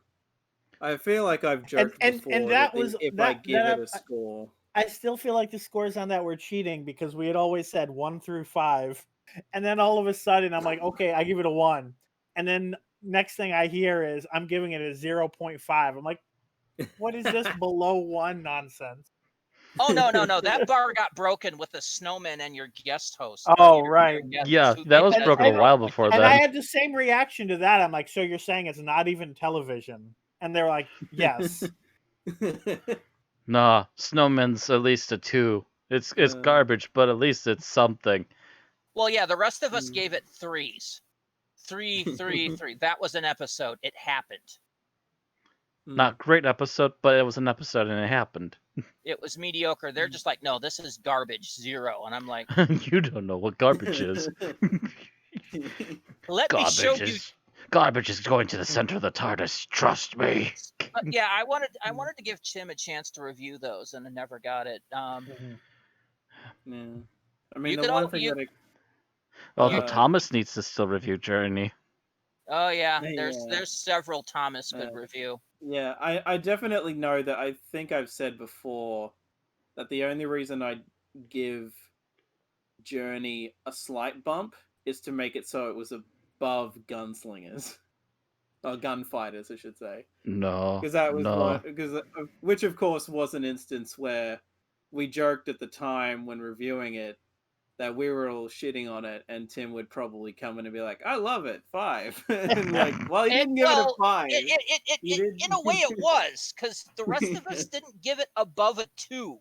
I feel like I've joked before and that that was if I give it a score. I still feel like the scores on that were cheating because we had always said 1 through 5, and then all of a sudden I'm like, okay, I give it a 1, and then next thing I hear is I'm giving it a 0.5. I'm like, what is this below 1 nonsense? Oh no! That bar got broken with the snowman and your guest host. Oh right, yeah, that was broken a while before that. And I had the same reaction to that. I'm like, so you're saying it's not even television? And they're like, yes. Nah, Snowman's at least a 2. It's garbage, but at least it's something. Well, yeah, the rest of us gave it 3s. 3, 3, 3. That was an episode. It happened. Not great episode, but it was an episode and it happened. It was mediocre. They're just like, no, this is garbage, 0. And I'm like, you don't know what garbage is. Let me show you. Garbage is going to the center of the TARDIS. Trust me. Yeah, I wanted to give Tim a chance to review those, and I never got it. Yeah. I mean, the one thing that although Thomas needs to still review Journey. Oh yeah, there's several Thomas could review. Yeah, I definitely know that. I think I've said before that the only reason I give Journey a slight bump is to make it so it was above gunslingers or gunfighters, I should say. No, because that was one. Which of course was an instance where we joked at the time when reviewing it that we were all shitting on it, and Tim would probably come in and be like, "I love it, 5." And like, well, he didn't give it a 5. He did. In a way it was, because the rest of us didn't give it above a 2.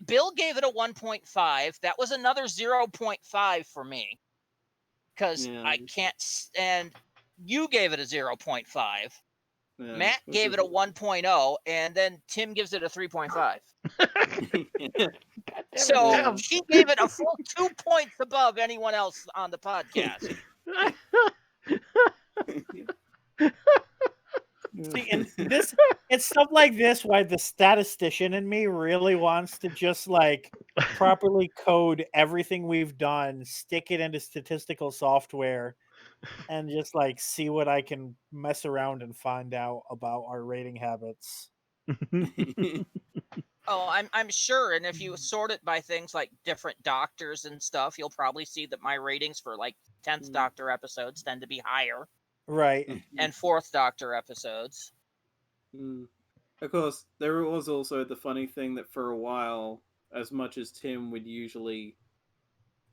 Bill gave it a 1.5. That was another 0.5 for me, because I can't stand. You gave it a 0.5. Yeah, Matt gave it a 1.0, and then Tim gives it a 3.5. So he gave it a full 2 points above anyone else on the podcast. See, and it's stuff like this why the statistician in me really wants to just like properly code everything we've done, stick it into statistical software, and just like see what I can mess around and find out about our rating habits. Oh, I'm sure, and if you sort it by things like different doctors and stuff, you'll probably see that my ratings for like 10th Doctor episodes tend to be higher. Right. And 4th Doctor episodes. Of course, there was also the funny thing that for a while, as much as Tim would usually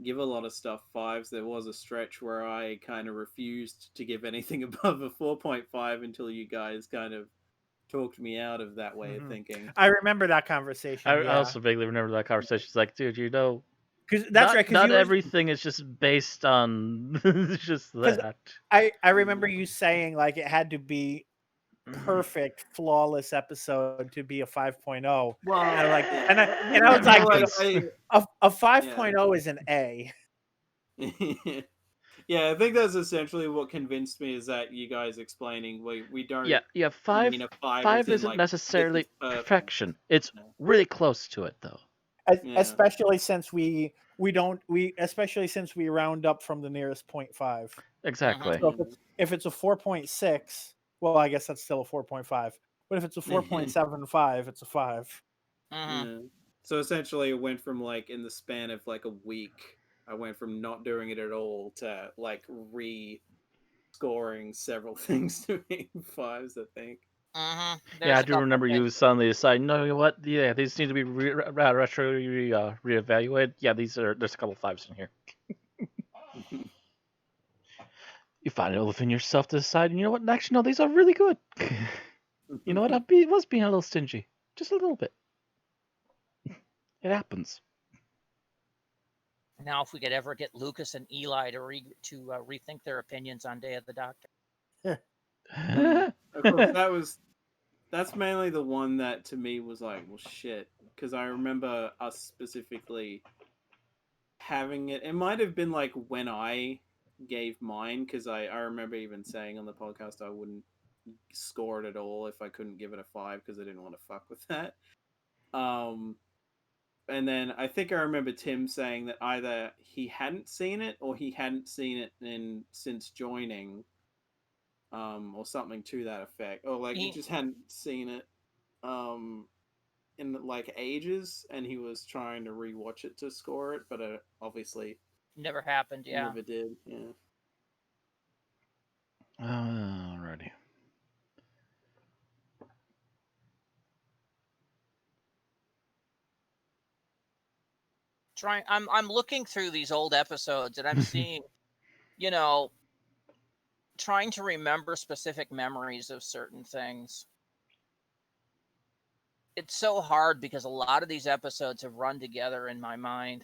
give a lot of stuff 5s, there was a stretch where I kind of refused to give anything above a 4.5 until you guys kind of talked me out of that way of thinking. I remember that conversation. I also vaguely remember that conversation. It's like, dude, because that's right. Not everything is just based on just that. I remember you saying like it had to be perfect, flawless episode to be a 5.0. Well, and I was like, a 5.0 is an A. Yeah, I think that's essentially what convinced me, is that you guys explaining we don't. Yeah. 5 isn't like, necessarily perfection. It's really close to it, though. Especially since we round up from the nearest 0.5. Exactly. So if it's a 4.6, well, I guess that's still a 4.5. But if it's a 4.75, it's a 5. Yeah. So essentially, it went from like in the span of like a week, I went from not doing it at all to like re-scoring several things to being 5s, I think. Yeah, I do remember you suddenly deciding, no, you know what? Yeah, these need to be reevaluated. Yeah, there's a couple 5s in here. You find it within yourself to decide, you know what? Actually, no, these are really good. You know what? I was being a little stingy, just a little bit. It happens. Now, if we could ever get Lucas and Eli to rethink their opinions on Day of the Doctor. Of course, that's mainly the one that to me was like, well, shit, because I remember us specifically having it. It might have been like when I gave mine, because I remember even saying on the podcast I wouldn't score it at all if I couldn't give it a 5, because I didn't want to fuck with that. And then I think I remember Tim saying that either he hadn't seen it or he hadn't seen it since joining, or something to that effect, or like he just hadn't seen it in like ages, and he was trying to rewatch it to score it, but obviously never happened. Yeah, never did. Yeah. Alrighty. I'm looking through these old episodes, and I'm seeing, trying to remember specific memories of certain things. It's so hard because a lot of these episodes have run together in my mind.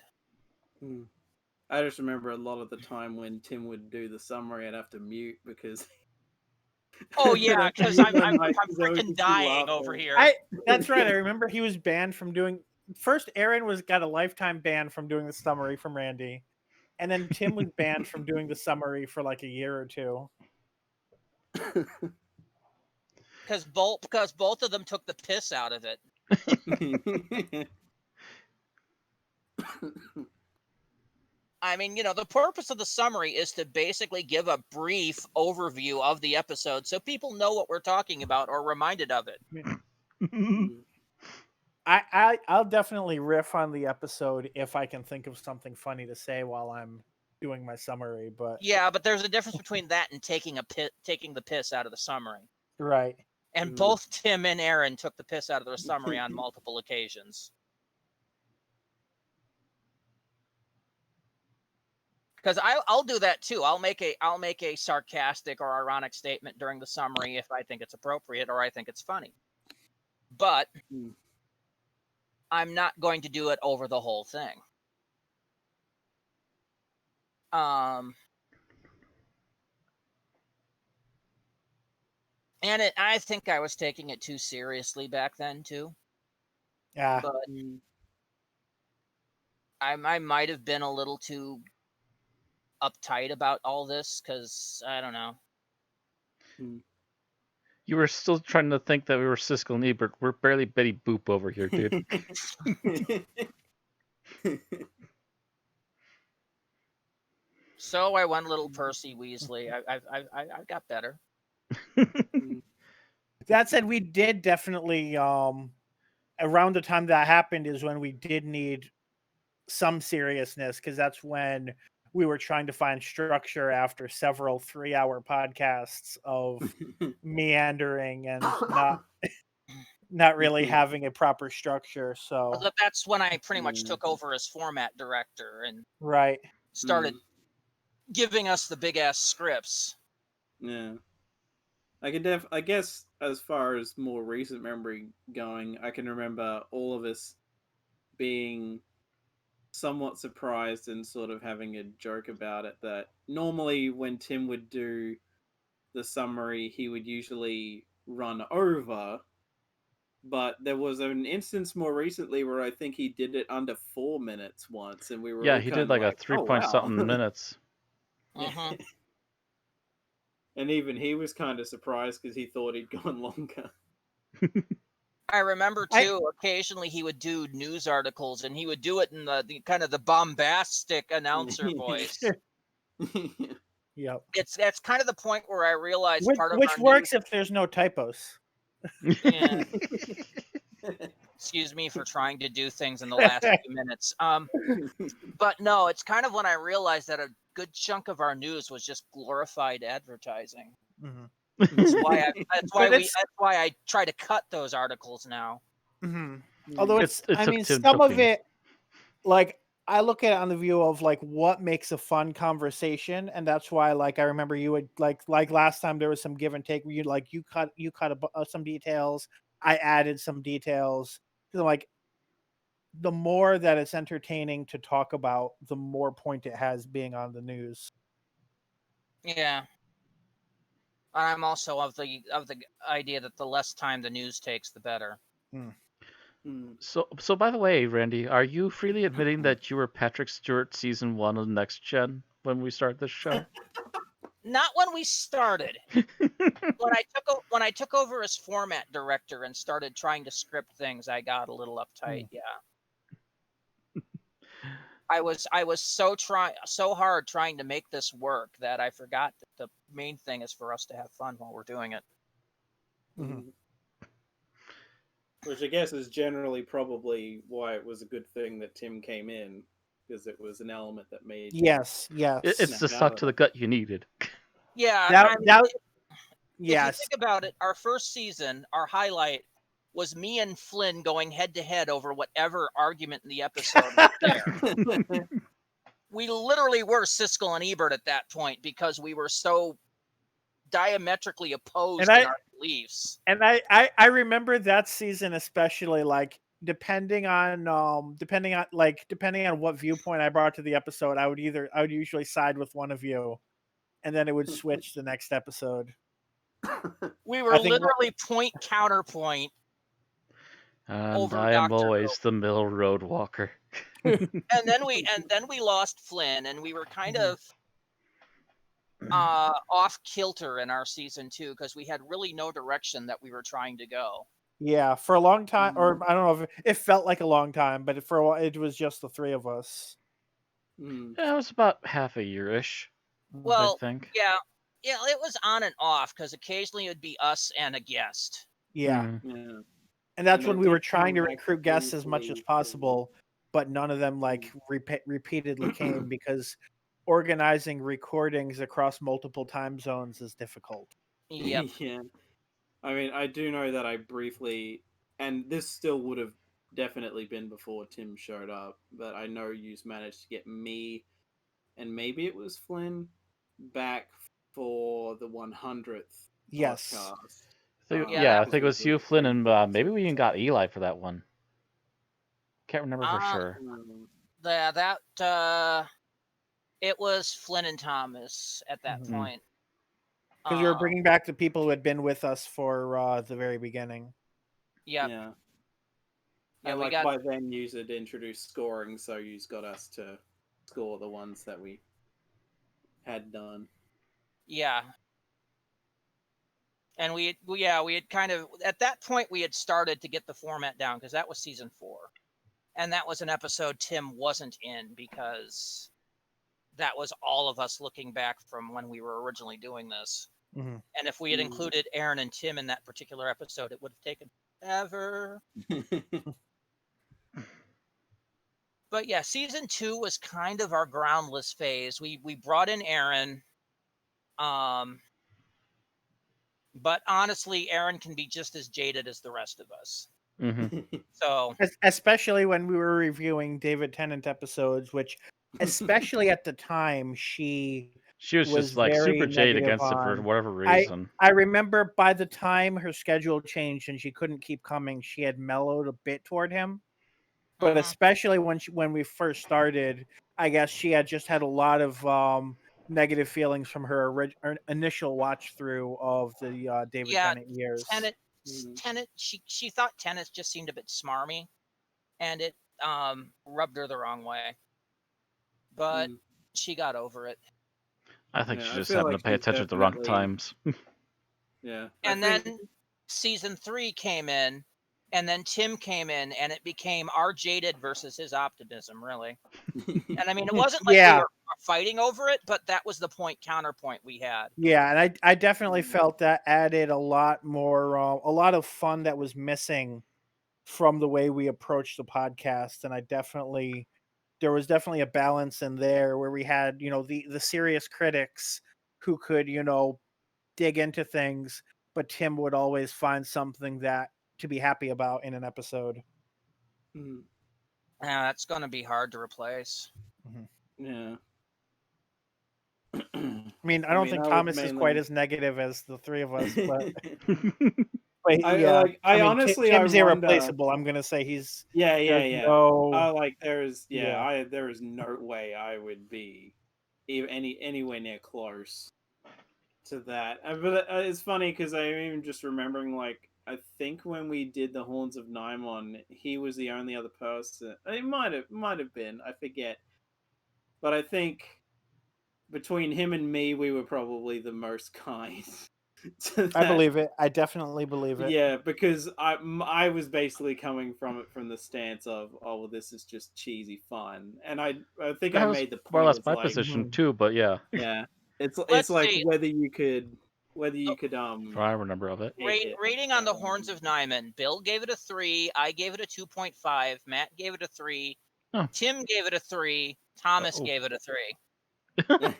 I just remember a lot of the time when Tim would do the summary, I'd have to mute because. Oh yeah, because I'm freaking dying over here. That's right. I remember he was banned from doing. First, Aaron got a lifetime ban from doing the summary from Randy, and then Tim was banned from doing the summary for like a year or two. Because both of them took the piss out of it. I mean, the purpose of the summary is to basically give a brief overview of the episode so people know what we're talking about or reminded of it. I'll definitely riff on the episode if I can think of something funny to say while I'm doing my summary, but yeah, but there's a difference between that and taking the piss out of the summary. Right. And both Tim and Aaron took the piss out of their summary on multiple occasions. Because I'll do that too. I'll make a sarcastic or ironic statement during the summary if I think it's appropriate or I think it's funny. But I'm not going to do it over the whole thing. And I think I was taking it too seriously back then too. Yeah. But I might have been a little too uptight about all this because I don't know. You were still trying to think that we were Siskel and Ebert. We're barely Betty Boop over here, dude. So I went a little Percy Weasley. I got better. That said, we did definitely around the time that happened is when we did need some seriousness, because that's when we were trying to find structure after several 3-hour podcasts of meandering and not really having a proper structure. So But that's when I pretty much took over as format director and right. started giving us the big ass scripts. Yeah. I guess as far as more recent memory going, I can remember all of us being somewhat surprised and sort of having a joke about it, that normally when Tim would do the summary, he would usually run over, but there was an instance more recently where I think he did it under 4 minutes once, and we were Yeah, all he kind did of like a like, 3 oh, point wow. something minutes. And even he was kind of surprised because he thought he'd gone longer. I remember too, occasionally he would do news articles and he would do it in the kind of the bombastic announcer voice. Yep. That's kind of the point where I realized which works if there's no typos. Yeah. Excuse me for trying to do things in the last few minutes. But no, it's kind of when I realized that a good chunk of our news was just glorified advertising. Mm-hmm. That's why I try to cut those articles now. Mm-hmm. Although Tim some of joking. it, like I look at it on the view of like what makes a fun conversation, and that's why like I remember you would like last time there was some give and take where you cut some details, I added some details. So like the more that it's entertaining to talk about, the more point it has being on the news. Yeah. I'm also of the idea that the less time the news takes, the better. So by the way, Randy, are you freely admitting that you were Patrick Stewart season 1 of Next Gen when we started this show? Not when we started. when I took over as format director and started trying to script things, I got a little uptight. Yeah. I was so hard trying to make this work that I forgot that the main thing is for us to have fun while we're doing it. Mm-hmm. Which I guess is generally probably why it was a good thing that Tim came in, because it was an element that made yes. It's the suck to the gut you needed. Yeah, yes. If you think about it, our first season, our highlight was me and Flynn going head to head over whatever argument in the episode was there. We literally were Siskel and Ebert at that point because we were so diametrically opposed in our beliefs. And I remember that season especially, like depending on what viewpoint I brought to the episode, I would usually side with one of you, and then it would switch the next episode. We were literally point counterpoint. And I am always the middle road walker. and then we lost Flynn, and we were kind of off kilter in our season 2 because we had really no direction that we were trying to go. Yeah, for a long time, or I don't know if it felt like a long time, but for a while it was just the three of us. Yeah, it was about half a year-ish. Well, I think. Yeah, it was on and off because occasionally it would be us and a guest. Yeah. And that's when we were trying to recruit guests as much as possible, but none of them like repeatedly came because organizing recordings across multiple time zones is difficult. Yep. Yeah. I mean, I do know that I briefly, and this still would have definitely been before Tim showed up, but I know you managed to get me and maybe it was Flynn back for the 100th Yes. podcast. I that think it was you, Flynn, and maybe we even got Eli for that one. Can't remember for sure. It was Flynn and Thomas at that Mhm. point. Because we were bringing back the people who had been with us for the very beginning. Yep. Yeah. Yeah, And we like got by then you had introduced scoring, so you got us to score the ones that we had done. yeah. And we had kind of at that point we had started to get the format down because that was season 4. And that was an episode Tim wasn't in because that was all of us looking back from when we were originally doing this. Mhm. And if we had included Aaron and Tim in that particular episode, it would have taken forever. But yeah, season 2 was kind of our groundless phase. We brought in Aaron. But honestly, Aaron can be just as jaded as the rest of us. So Especially when we were reviewing David Tennant episodes, which, especially at the time, she was just like very super jaded negative against it for on. whatever reason. I remember by the time her schedule changed and she couldn't keep coming, she had mellowed a bit toward him. But especially when we first started, I guess she had just had a lot of negative feelings from her initial watch through of the David Tennant years. Tennant, she thought Tennant just seemed a bit smarmy, and it rubbed her the wrong way. But she got over it. I think she just happened to pay attention at the wrong times. Yeah. And then season 3 came in, and then Tim came in, and it became our jaded versus his optimism, really. And I mean, it wasn't like we were fighting over it, but that was the counterpoint we had. Yeah, and I definitely felt that added a lot more, a lot of fun that was missing from the way we approached the podcast. And there was definitely a balance in there where we had, the serious critics who could, dig into things, but Tim would always find something to be happy about in an episode. Yeah, that's going to be hard to replace. Yeah. I mean, I don't think Thomas is quite as negative as the three of us, but I honestly Tim's I irreplaceable. I'm gonna say he's yeah. No, there is no way I would be anywhere near close to that. But it's funny because I'm even just remembering, like, I think when we did the Horns of Nimon, he was the only other person. It might have been, I forget, but I think between him and me, we were probably the most kind. I believe it. I definitely believe it. Yeah, because I was basically coming from it from the stance of, oh, well, this is just cheesy fun, and I think that I was made the point. more or less my like, position too, but yeah. Yeah, it's Let's like see. whether you could I remember of it. Rating on the Horns of Nimon. Bill gave it a 3. I gave it a 2.5. Matt gave it a 3. Oh. Tim gave it a 3. Thomas gave it a 3. It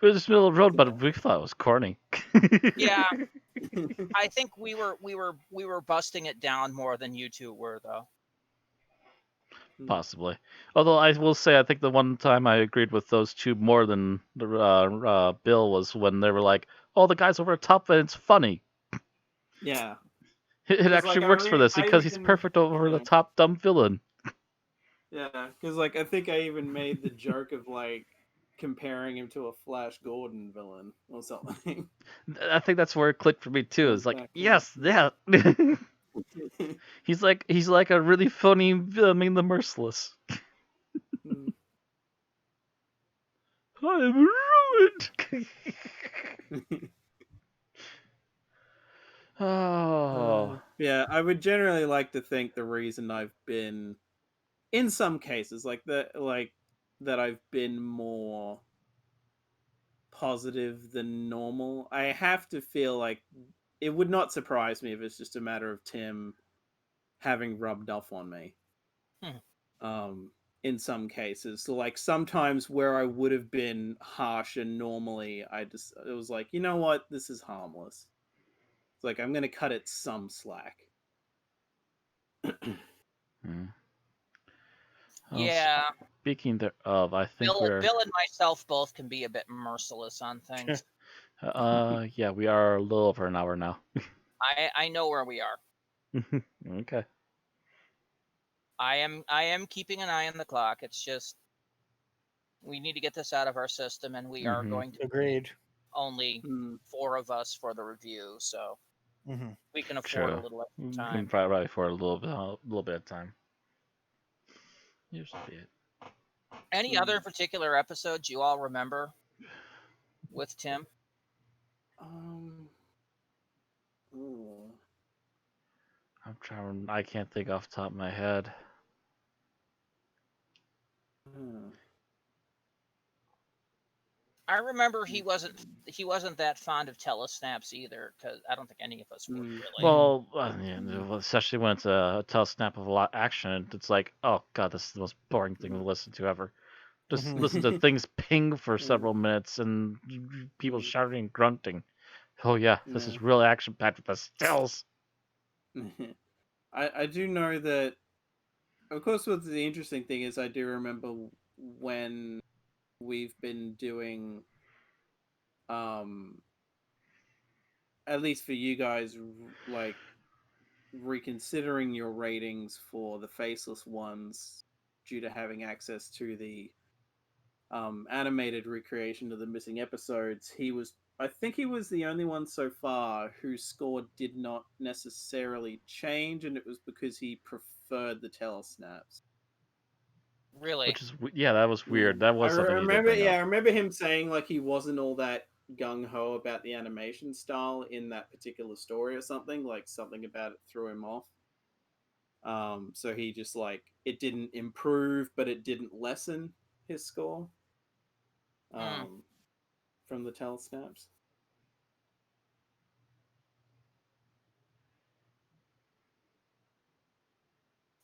was just middle of the road, but we thought it was corny. Yeah, I think we were busting it down more than you two were, though. Possibly. Although I will say, I think the one time I agreed with those two more than Bill was when they were like, "Oh, the guy's over the top, and it's funny." Yeah, it actually works for this because he's perfect over the top dumb villain. Yeah, because like I think I even made the joke of like comparing him to a Flash Gordon villain or something. I think that's where it clicked for me too. It's like, yes, that. he's like a really funny villain, the Merciless. I'm ruined. Oh. Yeah, I would generally like to think the reason I've been, in some cases, that I've been more positive than normal. I have to feel like it would not surprise me if it's just a matter of Tim having rubbed off on me. In some cases, so like sometimes where I would have been harsh and normally it was like, you know what, this is harmless. It's like I'm gonna cut it some slack. Yeah. Speaking of, I think Bill we're and myself both can be a bit merciless on things. yeah, we are a little over an hour now. I know where we are. Okay. I am keeping an eye on the clock. It's just we need to get this out of our system, and we are going to be Agreed. only 4 of us for the review, so we can afford a True. little extra We time. can probably afford a little bit of time. Usually it. Any other particular episodes you all remember with Tim? Ooh. I'm trying. I can't think off the top of my head. I remember he wasn't that fond of telesnaps either, because I don't think any of us were really. Well, especially when it's a telesnap of a lot of action, it's like, oh god, this is the most boring thing to listen to ever. Just listen to things ping for several minutes and people shouting and grunting. Oh yeah, this is real action packed with the stills. I do know that. Of course, what the interesting thing is, I do remember when we've been doing, at least for you guys, like reconsidering your ratings for the faceless ones due to having access to the animated recreation of the missing episodes. I think he was the only one so far whose score did not necessarily change, and it was because he preferred the telesnaps. Really? Which is that was weird. That was something he did bring up. I remember him saying like he wasn't all that gung ho about the animation style in that particular story or something. Like something about it threw him off. So he just like it didn't improve, but it didn't lessen his score. From the telesnaps.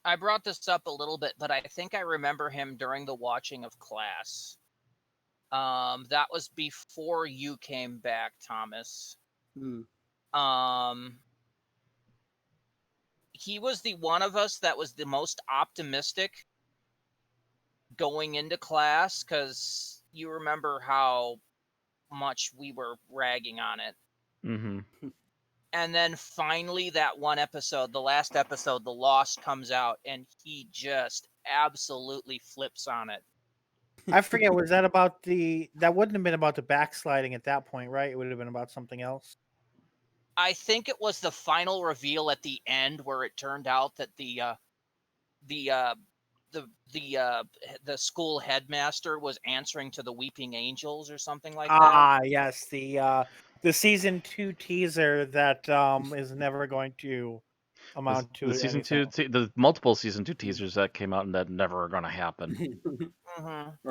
I brought this up a little bit, but I think I remember him during the watching of Class. That was before you came back, Thomas. He was the one of us that was the most optimistic going into Class, because you remember how much we were ragging on it. And then finally that one episode, the last episode, The Lost, comes out, and he just absolutely flips on it. I forget, was that about that wouldn't have been about the backsliding at that point, right? It would have been about something else. I think it was the final reveal at the end where it turned out that the school headmaster was answering to the Weeping Angels or something like that. Yes, the season 2 teaser that is never going to amount to the season anything. 2, the multiple season 2 teasers that came out and that never are gonna happen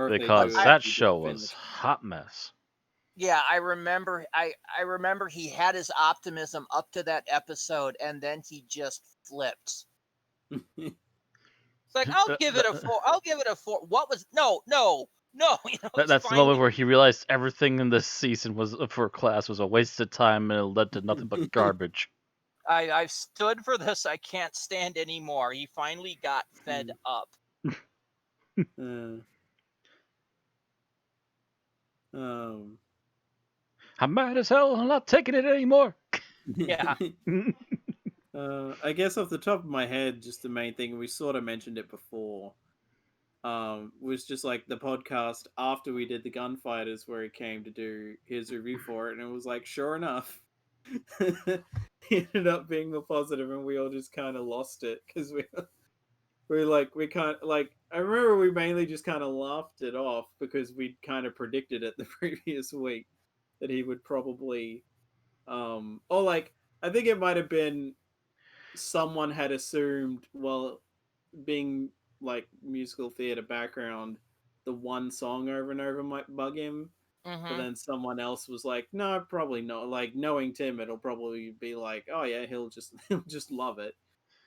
because that show was hot mess. Yeah, I remember. I remember he had his optimism up to that episode, and then he just flipped. It's like, I'll give it a 4. I'll give it a 4. What was no? That's the moment where he realized everything in this season was for Class was a waste of time and it led to nothing but garbage. I've stood for this. I can't stand anymore. He finally got fed up. I'm mad as hell. I'm not taking it anymore. Yeah. I guess off the top of my head, just the main thing, we sort of mentioned it before, was just like the podcast after we did the Gunfighters, where he came to do his review for it, and it was like, sure enough, he ended up being more positive, and we all just kind of lost it because we kind of like, I remember we mainly just kind of laughed it off because we'd kind of predicted it the previous week that he would probably, or like, I think it might have been someone had assumed, well, being like musical theater background, the one song over and over might bug him. But then someone else was like, no, probably not. Like, knowing Tim, it'll probably be like, oh yeah, he'll just love it.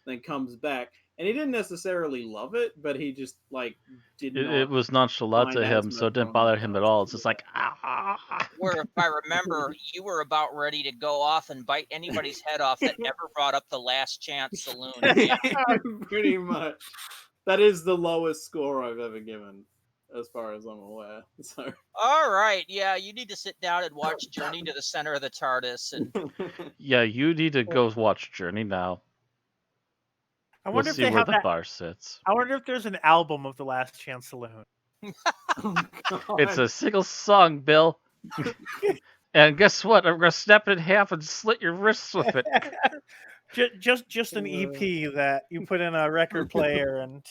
Then comes back, and he didn't necessarily love it, but he just like did not. It was nonchalant to him, so it didn't bother him at all. It's just like, Where, if I remember, you were about ready to go off and bite anybody's head off that never brought up the Last Chance Saloon. Pretty much. That is the lowest score I've ever given. as far as I'm aware. So All right, yeah, you need to sit down and watch Journey to the Center of the TARDIS, and Yeah, you need to go watch Journey now. I We'll wonder if see they where have the that. bar sits. I wonder if there's an album of the Last Chance Saloon. oh, God. It's a single song, Bill. And guess what? I'm gonna snap it in half and slit your wrists with it. Just an EP that you put in a record player and.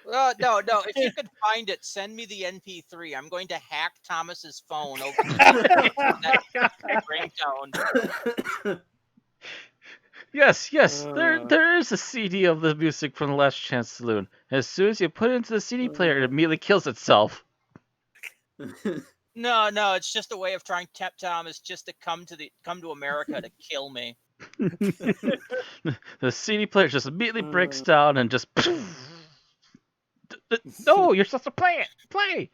no. If you could find it, send me the MP3. I'm going to hack Thomas's phone over the ringtone. Yes, there is a CD of the music from the Last Chance Saloon. As soon as you put it into the CD player, it immediately kills itself. No, it's just a way of trying to tempt Thomas just to come to America to kill me. The CD player just immediately breaks down and just. No, you're supposed to play it. Play.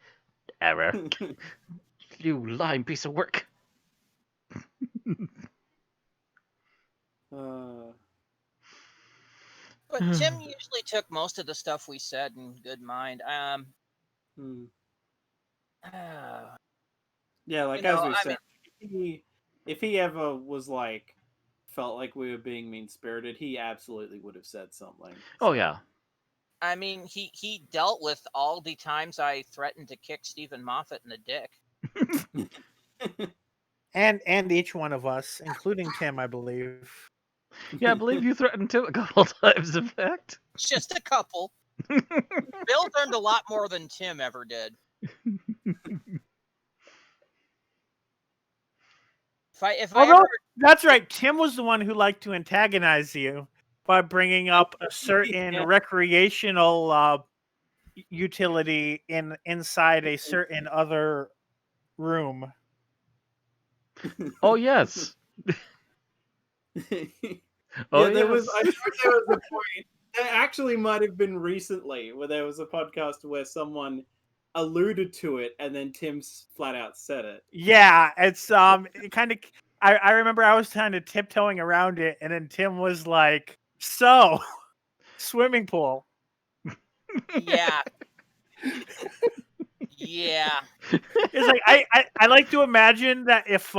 Error. You lying piece of work. But Tim usually took most of the stuff we said in good mind. Yeah, like as we said, if he ever was like felt like we were being mean spirited, he absolutely would have said something. Oh yeah. I mean, he dealt with all the times I threatened to kick Stephen Moffat in the dick. and each one of us, including Tim, I believe. Yeah, I believe you threatened to a couple times, in fact. Just a couple. Bill learned a lot more than Tim ever did. That's right. Tim was the one who liked to antagonize you by bringing up a certain recreational utility inside a certain other room. Oh yes. There was. I think there was a point. There actually might have been recently where there was a podcast where someone alluded to it, and then Tim flat out said it. Yeah, it's it kind of. I remember I was kind of tiptoeing around it, and then Tim was like, "So, swimming pool." Yeah. Yeah. It's like I like to imagine that if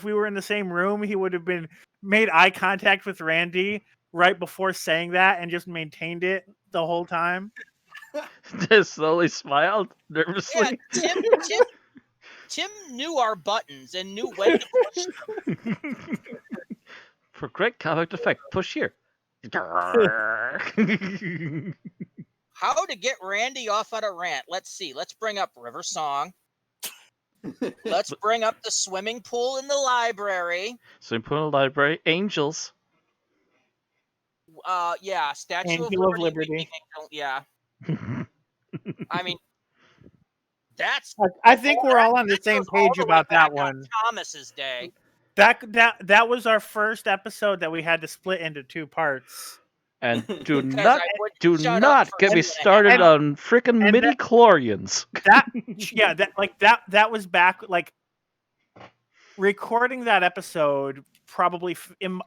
we were in the same room, he would have been made eye contact with Randy right before saying that and just maintained it the whole time. Just slowly smiled nervously. Yeah, Tim knew our buttons and knew when to push them. For great comic effect, push here. How to get Randy off on a rant. Let's see. Let's bring up River Song. Let's bring up the swimming pool in the library. Swimming pool in the library. Angels. Yeah, Statue Angel of Liberty. Yeah. I mean, that's. I think we're all on the same page about that one. On Thomas's day. That was our first episode that we had to split into two parts. And do not get me started on freaking midi-chlorians. That was back like recording that episode. Probably,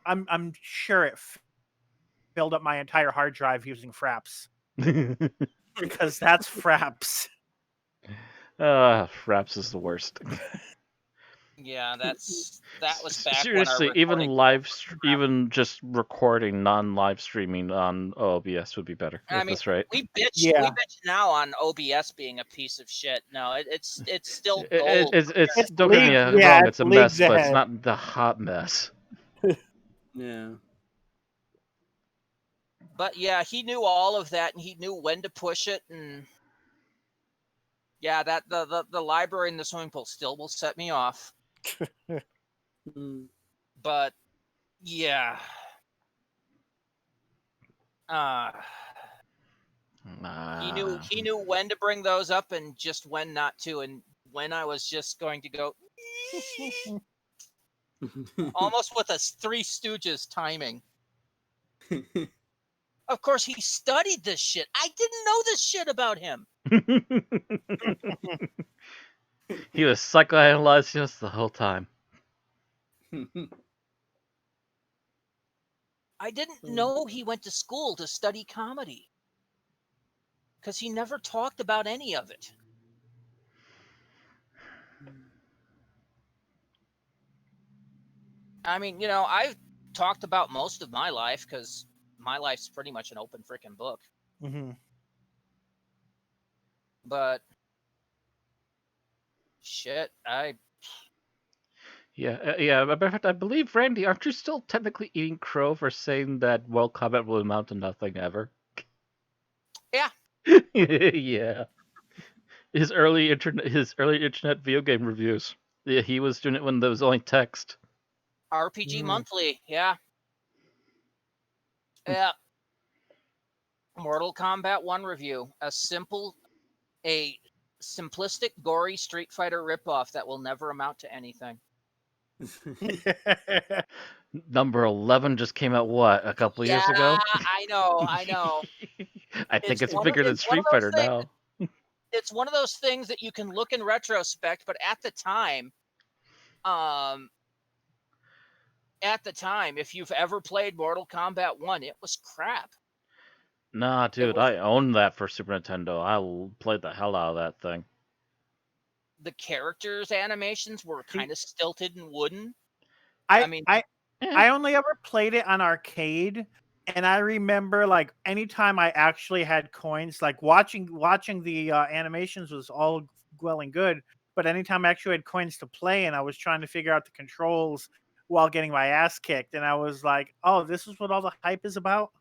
I'm sure it filled up my entire hard drive using Fraps because that's Fraps. Fraps is the worst. Yeah, that was back. Seriously, even just recording non-live streaming on OBS would be better. I mean, that's right. We bitch now on OBS being a piece of shit. No, it's still gold. It's don't get me wrong. It's a mess, but it's not the hot mess. Yeah. But yeah, he knew all of that, and he knew when to push it, and yeah, that the library and the swimming pool still will set me off. But yeah, he knew when to bring those up and just when not to, and when I was just going to go almost with a Three Stooges timing. Of course, he studied this shit. I didn't know this shit about him. He was psychoanalyzing us the whole time. I didn't know he went to school to study comedy. Because he never talked about any of it. I mean, I've talked about most of my life because my life's pretty much an open freaking book. Mm-hmm. But shit, Yeah. Matter of fact, I believe Randy, aren't you still technically eating crow for saying that World Combat will amount to nothing ever? yeah. Yeah. His early internet video game reviews. Yeah, he was doing it when there was only text. RPG Mm-hmm. Monthly, yeah. Yeah. Mortal Kombat 1 review. A simplistic, gory Street Fighter ripoff that will never amount to anything. Number 11 just came out, what, a couple Yeah, years ago? I know, I know. I think it's bigger than It's one of Street those Fighter things. now. It's one of those things that you can look in retrospect, but um, at the time, if you've ever played Mortal Kombat 1, it was crap. Nah, It dude, was I owned that for Super Nintendo. Played the hell out of that thing. the characters' animations were kind of stilted and wooden. I mean, I Eh, I only ever played it on arcade, and I remember like anytime I actually had coins, like watching the animations was all well and good, but anytime I actually had coins to play, and I was trying to figure out the controls while getting my ass kicked, and I was like, "Oh, this is what all the hype is about."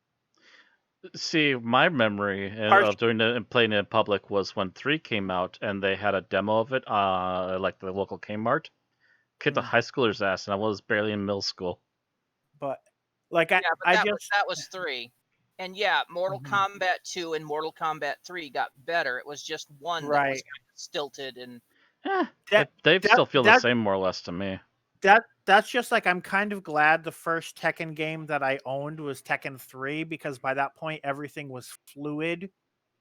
See, my memory of doing it and playing it in public was when 3 came out and they had a demo of it, like the local Kmart. Kicked a Mm. high schooler's ass, and I was barely in middle school. But like yeah, but I that just was 3. And yeah, Mortal Mhm. Kombat 2 and Mortal Kombat 3 got better. It was just one that was right kind of stilted and Eh, that they that still feel the that same more or less to me. that's just like I'm kind of glad the first Tekken game that I owned was Tekken 3 because by that point everything was fluid.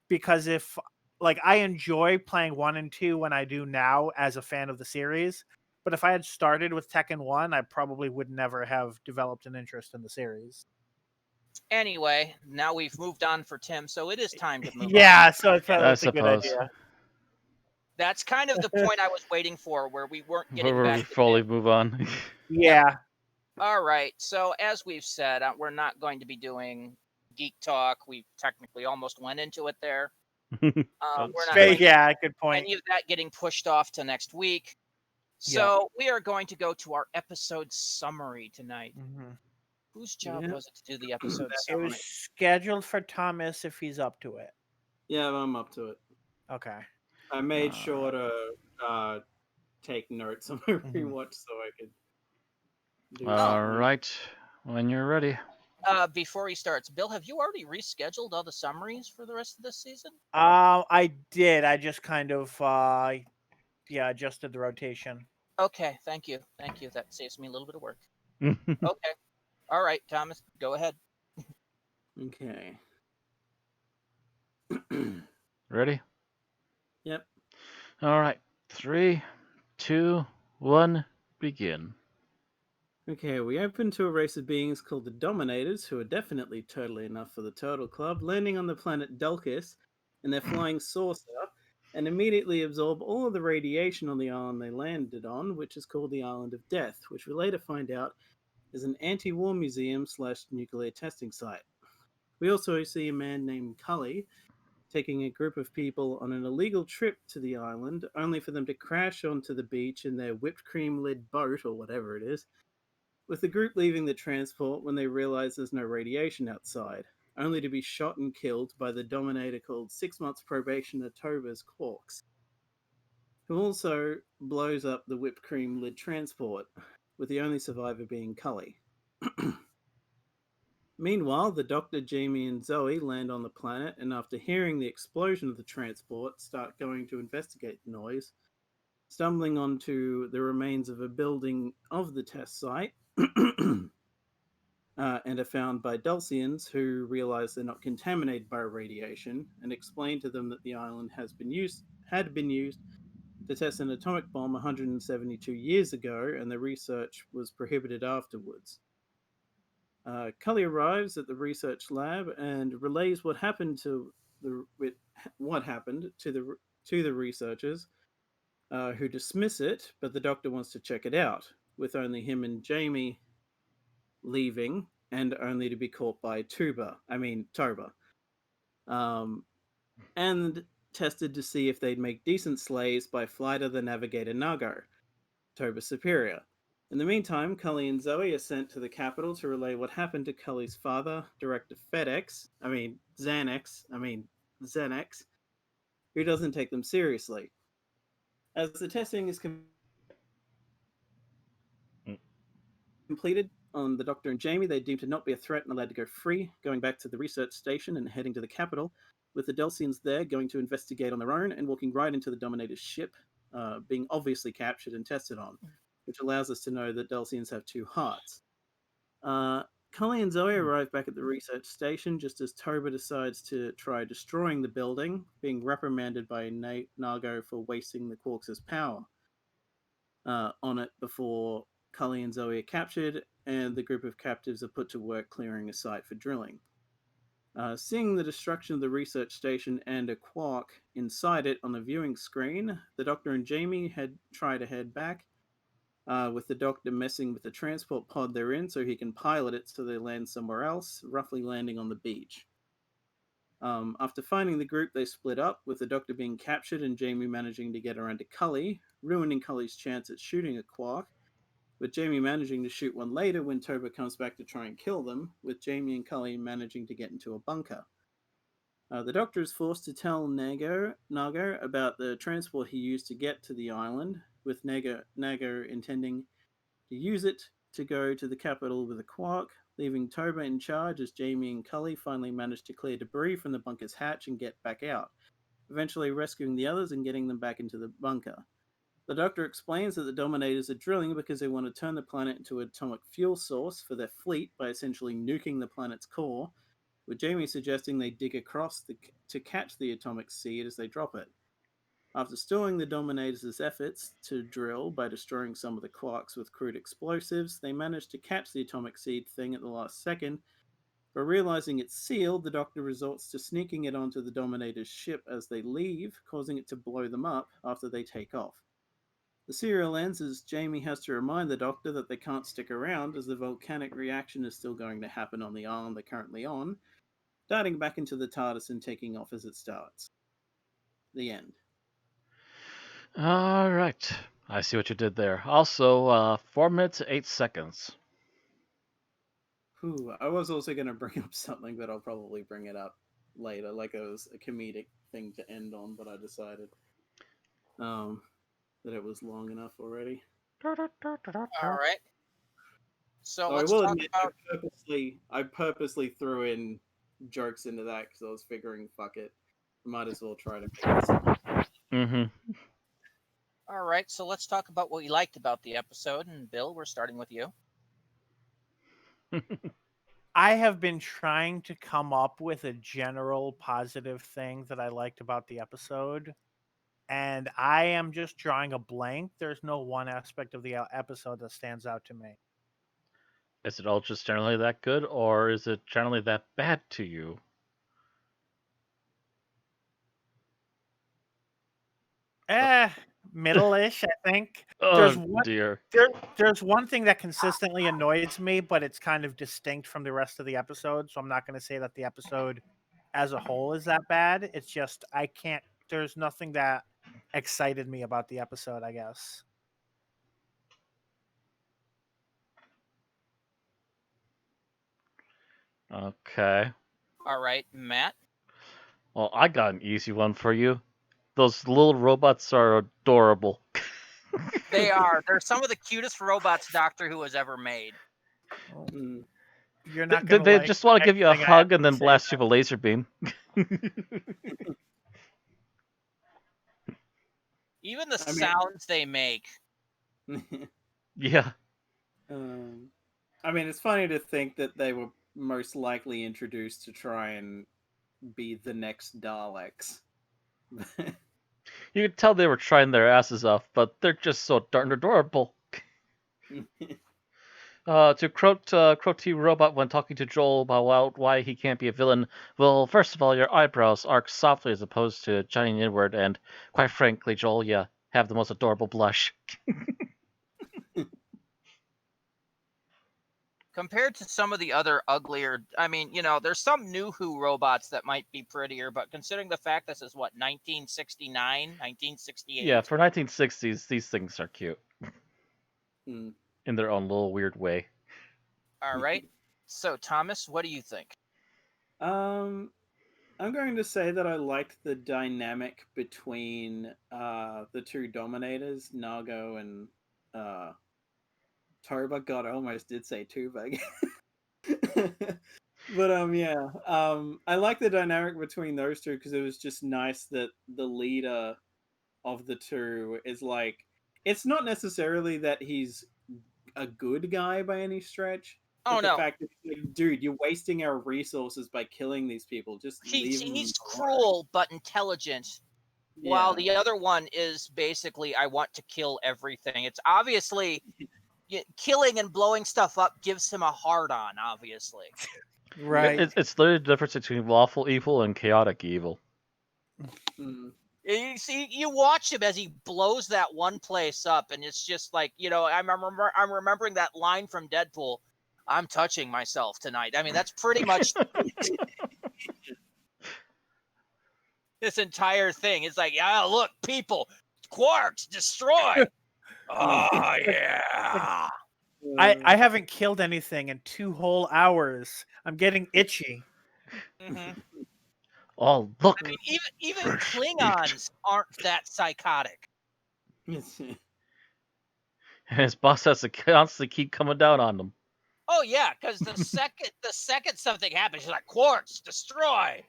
Because if like I enjoy playing 1 and 2 when I do now as a fan of the series, but if I had started with Tekken 1, I probably would never have developed an interest in the series. anyway, now we've moved on for Tim, so it is time to move on. Yeah, so I felt I it's a good suppose. idea. That's kind of the point I was waiting for, where we weren't getting Where back we to fully Tim. move on. Yeah. All right, so as we've said, we're not going to be doing geek talk. We technically almost went into it there. We're not going to Yeah, good do point. any of that getting pushed off to next week. Yeah. So we are going to go to our episode summary tonight. Mhm. Whose job Yeah. was it to do the episode It summary? was scheduled for Thomas if he's up to it. Yeah, I'm up to it. Okay. I made sure to take notes on my rewatch so I could do All right, when you're ready. Before he starts, Bill, have you already rescheduled all the summaries for the rest of this season? I did. I just kind of adjusted the rotation. Okay, thank you. Thank you. That saves me a little bit of work. Okay. All right, Thomas, go ahead. Okay. Ready? Yep. All right. 3, 2, 1, begin. Okay, we open to a race of beings called the Dominators, who are definitely turtly enough for the Turtle Club, landing on the planet Dulcus in their flying saucer, and immediately absorb all of the radiation on the island they landed on, which is called the Island of Death, which we later find out is an anti-war museum / nuclear testing site. We also see a man named Cully taking a group of people on an illegal trip to the island, only for them to crash onto the beach in their whipped cream lid boat, or whatever it is, with the group leaving the transport when they realize there's no radiation outside, only to be shot and killed by the Dominator called 6 months probationer Tova's Quarks, who also blows up the whipped cream lid transport, with the only survivor being Cully. Meanwhile, the Doctor, Jamie, and Zoe land on the planet, and after hearing the explosion of the transport, start going to investigate the noise, stumbling onto the remains of a building of the test site, and are found by Dulcians, who realize they're not contaminated by radiation, and explain to them that the island had been used to test an atomic bomb 172 years ago, and the research was prohibited afterwards. Cully arrives at the research lab and relays what happened to the researchers, who dismiss it, but the Doctor wants to check it out, with only him and Jamie leaving, and only to be caught by Toba. And tested to see if they'd make decent slaves by Flighter the Navigator Nago, Toba's superior. In the meantime, Cully and Zoe are sent to the capital to relay what happened to Cully's father, Director Xanax, who doesn't take them seriously. As the testing is completed on the Doctor and Jamie, they deemed to not be a threat and allowed to go free, going back to the research station and heading to the capital, with the Delcians there going to investigate on their own and walking right into the Dominator's ship, being obviously captured and tested on, which allows us to know that Delcians have two hearts. Cully and Zoe arrive back at the research station just as Toba decides to try destroying the building, being reprimanded by Nago for wasting the Quarks' power on it before Cully and Zoe are captured, and the group of captives are put to work clearing a site for drilling. Seeing the destruction of the research station and a quark inside it on the viewing screen, the Doctor and Jamie try to head back, with the Doctor messing with the transport pod they're in so he can pilot it so they land somewhere else, roughly landing on the beach. After finding the group, they split up, with the Doctor being captured and Jamie managing to get around to Cully, ruining Cully's chance at shooting a quark, with Jamie managing to shoot one later when Toba comes back to try and kill them, with Jamie and Cully managing to get into a bunker. The Doctor is forced to tell Nago about the transport he used to get to the island, with Nago intending to use it to go to the capital with a quark, leaving Toba in charge as Jamie and Cully finally manage to clear debris from the bunker's hatch and get back out, eventually rescuing the others and getting them back into the bunker. The Doctor explains that the Dominators are drilling because they want to turn the planet into an atomic fuel source for their fleet by essentially nuking the planet's core, with Jamie suggesting they dig across to catch the atomic seed as they drop it. After stalling the Dominators' efforts to drill by destroying some of the quarks with crude explosives, they manage to catch the atomic seed thing at the last second, but realizing it's sealed, the Doctor resorts to sneaking it onto the Dominator's ship as they leave, causing it to blow them up after they take off. The serial ends as Jamie has to remind the Doctor that they can't stick around as the volcanic reaction is still going to happen on the island they're currently on, darting back into the TARDIS and taking off as it starts. The end. All right. I see what you did there. Also, 4 minutes, 8 seconds. I was also going to bring up something, but I'll probably bring it up later, like it was a comedic thing to end on, but I decided that it was long enough already. All right. So I let's will talk admit, about. I purposely threw in jokes into that because I was figuring, fuck it, might as well try to make it something. Mm-hmm. All right. So let's talk about what you liked about the episode. And Bill, we're starting with you. I have been trying to come up with a general positive thing that I liked about the episode, and I am just drawing a blank. There's no one aspect of the episode that stands out to me. Is it all just generally that good, or is it generally that bad to you? Middle-ish, I think. Oh dear. There's one thing that consistently annoys me, but it's kind of distinct from the rest of the episode, so I'm not going to say that the episode as a whole is that bad. It's just I can't. There's nothing that excited me about the episode, I guess. Okay. All right, Matt. Well, I got an easy one for you. Those little robots are adorable. They are. They're some of the cutest robots Doctor Who has ever made. Well, Mm. you're They, not they going to they like just want to give you a anything I have hug and to then say. blast you with a laser beam. Even the I mean- sounds they make. Yeah. I mean, it's funny to think that they were most likely introduced to try and be the next Daleks. You could tell they were trying their asses off, but they're just so darn adorable. To quote T Robot when talking to Joel about why he can't be a villain, well, first of all, your eyebrows arc softly as opposed to jutting inward, and quite frankly, Joel, you have the most adorable blush. Compared to some of the other uglier, I mean, there's some new Who robots that might be prettier, but considering the fact this is what 1969, Yeah, 1968. for 1960s, these things are cute Mm. in their own little weird way. All right. So Thomas, what do you think? I'm going to say that I liked the dynamic between the two Dominators, Nargo and Toba. God, I almost did say Tuba again. But yeah, I like the dynamic between those two because it was just nice that the leader of the two is like, it's not necessarily that he's a good guy by any stretch, Oh but the no, fact that, like, dude, you're wasting our resources by killing these people. Just leave them he's alone. cruel but intelligent, while Yeah. the other one is basically I want to kill everything. It's obviously killing and blowing stuff up gives him a hard on, obviously. Right. It's literally the difference between lawful evil and chaotic evil. Mm. You see, you watch him as he blows that one place up, and it's just like, I'm remembering that line from Deadpool. I'm touching myself tonight. I mean, that's pretty much this entire thing. It's like, yeah, look, people, quarks, destroy. Oh yeah. I haven't killed anything in 2 whole hours. I'm getting itchy. hmm Oh, look! I mean, even Klingons aren't that psychotic. And his boss has to constantly keep coming down on them. Oh yeah, because the second something happens, she's like, quarks, destroy.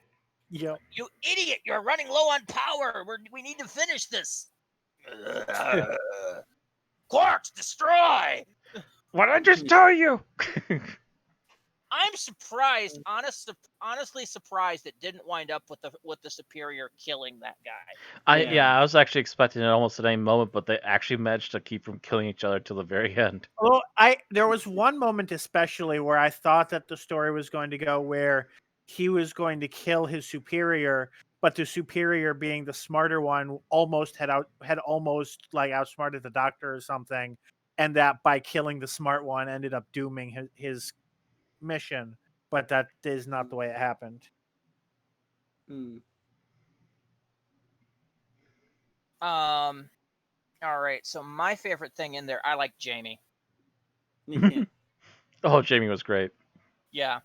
Yep. You idiot! You're running low on power. We need to finish this. Quarks, destroy! What did I just tell you? I'm surprised, honestly surprised it didn't wind up with the Superior killing that guy. I was actually expecting it almost at any moment, but they actually managed to keep from killing each other till the very end. Well, there was one moment especially where I thought that the story was going to go where he was going to kill his superior, but the superior, being the smarter one, had almost like outsmarted the doctor or something, and that by killing the smart one ended up dooming his mission. But that is not the way it happened. Mm. All right. So my favorite thing in there, I like Jamie. Yeah. Oh, Jamie was great. Yeah.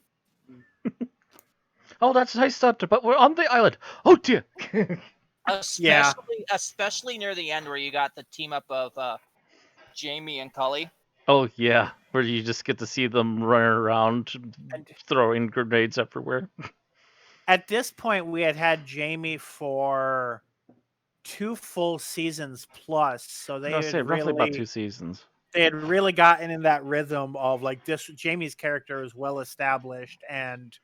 Oh, that's nice stuff, but we're on the island. Oh dear. Especially near the end where you got the team up of Jamie and Cully. Oh yeah, where you just get to see them running around, And throwing grenades everywhere. at this point, we had Jamie for 2 full seasons plus, so I gotta say, roughly about 2 seasons. they had really gotten in that rhythm of like this. Jamie's character is well established, and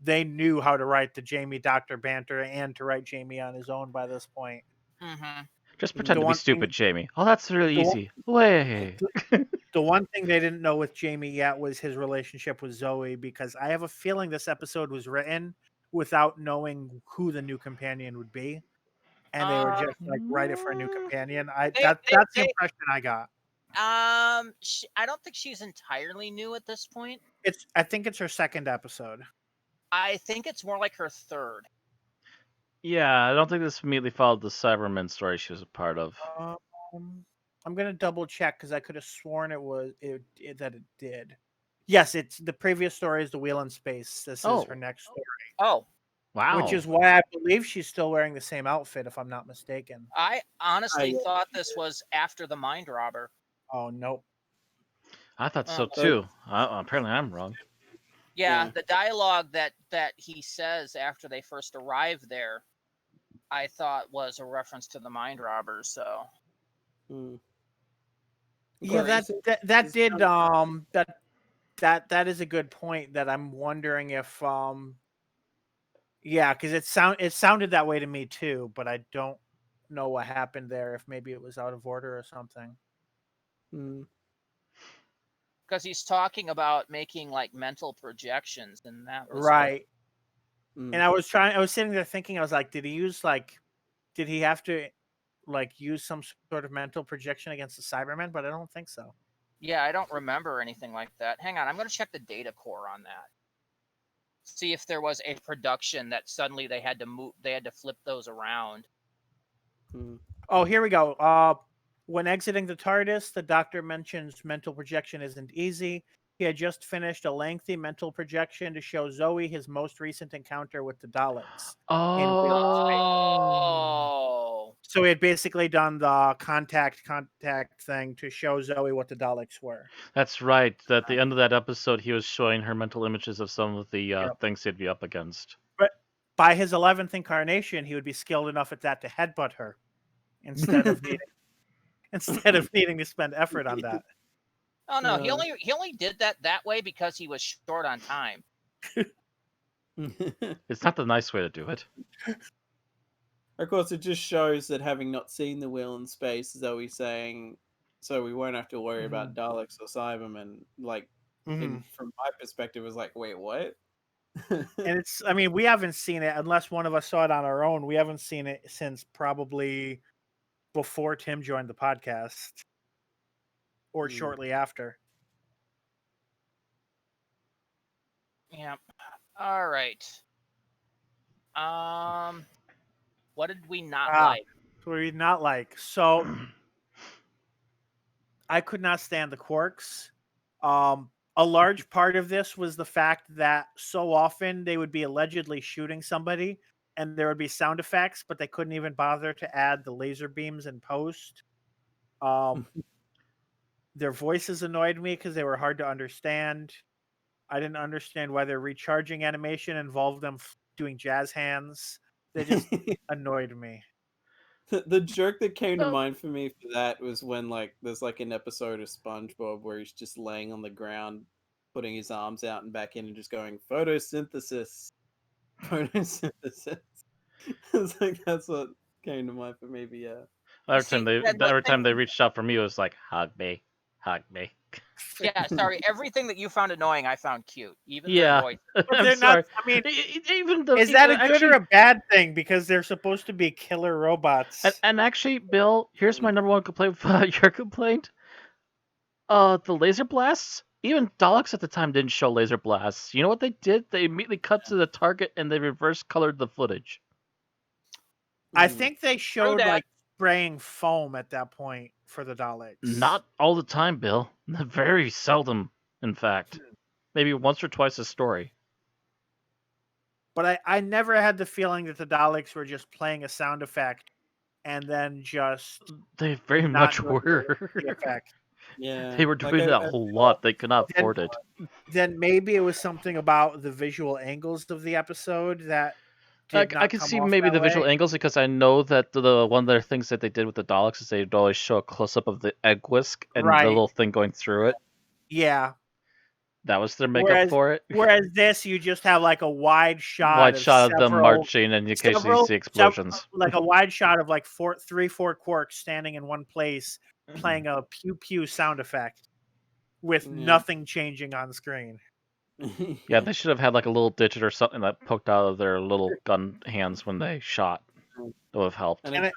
they knew how to write the Jamie Doctor banter and to write Jamie on his own by this point. Mm-hmm. Just pretend The to be one stupid, thing- Jamie. Oh, that's really the one- easy. Way. The one thing they didn't know with Jamie yet was his relationship with Zoe, because I have a feeling this episode was written without knowing who the new companion would be, and they were just like write it for a new companion. That's the impression I got. I don't think she's entirely new at this point. I think it's her second episode. I think it's more like her third. Yeah, I don't think this immediately followed the Cybermen story she was a part of. I'm gonna double check because I could have sworn that it did. Yes, it's the previous story is the Wheel in Space. This is her next story. Oh, wow. Which is why I believe she's still wearing the same outfit, if I'm not mistaken. I honestly thought this was after the Mind Robber. Oh nope. I thought so too. Apparently, I'm wrong. Yeah, the dialogue that he says after they first arrive there, I thought was a reference to the Mind Robbers. So. Mm. Yeah, that is a good point. That I'm wondering if yeah, because it sounded that way to me too, but I don't know what happened there. If maybe it was out of order or something. Because he's talking about making like mental projections, and that was right. And I was sitting there thinking, I was like, did he have to like use some sort of mental projection against the Cybermen? But I don't think so. Yeah, I don't remember anything like that. Hang on, I'm going to check the data core on that. See if there was a production that suddenly they had to flip those around. Oh, here we go. When exiting the TARDIS, the Doctor mentions mental projection isn't easy. He had just finished a lengthy mental projection to show Zoe his most recent encounter with the Daleks in Wheel of Space. Oh. So he had basically done the contact thing to show Zoe what the Daleks were. That's right. At the end of that episode, he was showing her mental images of some of the Yep. things he'd be up against. But by his 11th incarnation, he would be skilled enough at that to headbutt her instead of needing to spend effort on that. Oh no, he only did that way because he was short on time. It's not the nice way to do it. Of course, it just shows that having not seen the Wheel in Space, Zoe's saying, so we won't have to worry about Daleks or Cybermen. Like, from my perspective, it was like, wait, what? And I mean, we haven't seen it unless one of us saw it on our own. We haven't seen it since probably before Tim joined the podcast or shortly after. Yeah. All right. What did we not like? What did we not like? So I could not stand the Quarks. A large part of this was the fact that so often they would be allegedly shooting somebody and there would be sound effects, but they couldn't even bother to add the laser beams in post. Their voices annoyed me because they were hard to understand. I didn't understand why their recharging animation involved them doing jazz hands. They just annoyed me. The joke that came to mind for me for that was when there's an episode of SpongeBob where he's just laying on the ground, putting his arms out and back in and just going photosynthesis. It's like that's what came to mind for me, but yeah. Every time they reached out for me, it was like, hug me. Yeah, sorry. Everything that you found annoying, I found cute. Even yeah. their voice. But they're not. I mean, is that a good or a bad thing? Because they're supposed to be killer robots. And actually, Bill, here's my number one complaint about your complaint. The laser blasts. Even Daleks at the time didn't show laser blasts. You know what they did? They immediately cut to the target and they reverse colored the footage. I think they showed spraying foam at that point for the Daleks. Not all the time, Bill. Very seldom, in fact. Maybe once or twice a story. But I never had the feeling that the Daleks were just playing a sound effect and then just... They very much were. The effect. Yeah. They were doing that a whole lot. They could not afford it. Then maybe it was something about the visual angles of the episode that I can see maybe the visual angles because I know that the one of the things that they did with the Daleks is they'd always show a close-up of the egg whisk and the little thing going through it. Yeah. That was their makeup for it. Whereas this, you just have a wide shot of them marching and occasionally you see explosions. A wide shot of 3-4 quarks standing in one place playing a pew-pew sound effect with nothing changing on screen. Yeah, they should have had a little digit or something that poked out of their little gun hands when they shot. That would have helped. And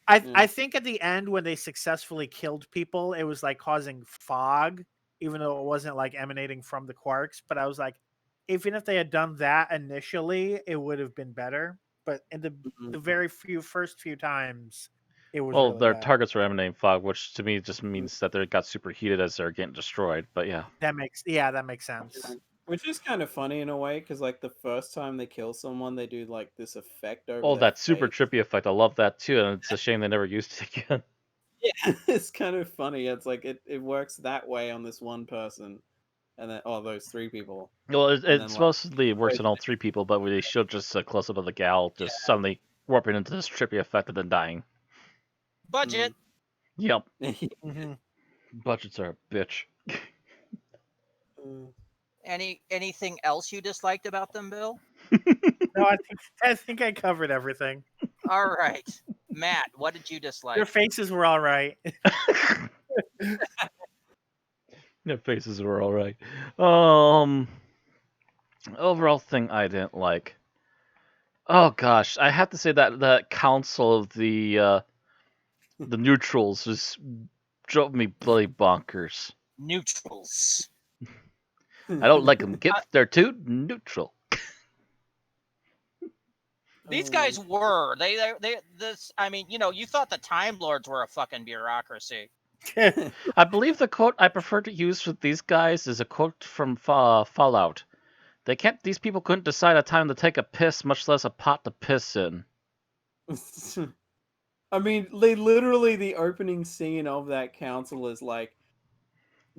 I think at the end when they successfully killed people, it was causing fog, even though it wasn't emanating from the quarks. But I was like, even if they had done that initially, it would have been better. But in the very first few times, it was really their bad. targets were emanating fog, which to me just means that they got superheated as they're getting destroyed. But yeah, that makes sense. Which is kind of funny in a way, because the first time they kill someone, they do this effect over. Oh, that super face. trippy effect! I love that too, and it's a shame they never used it again. Yeah, it's kind of funny. It's it works that way on this one person, and then those three people. Well, it mostly works on all three people, but they showed just a close up of the gal just suddenly warping into this trippy effect and then dying. Budget. Yep. Budgets are a bitch. Anything else you disliked about them, Bill? No, I think I covered everything. All right, Matt, what did you dislike? Their faces were all right. Their faces were all right. Overall thing I didn't like. Oh gosh, I have to say that the council of the neutrals just drove me bloody bonkers. Neutrals. I don't like them gifts. They're too neutral. These guys were. They this I mean, you thought the Time Lords were a fucking bureaucracy. I believe the quote I prefer to use with these guys is a quote from Fallout. These people couldn't decide a time to take a piss, much less a pot to piss in. I mean, the opening scene of that council is like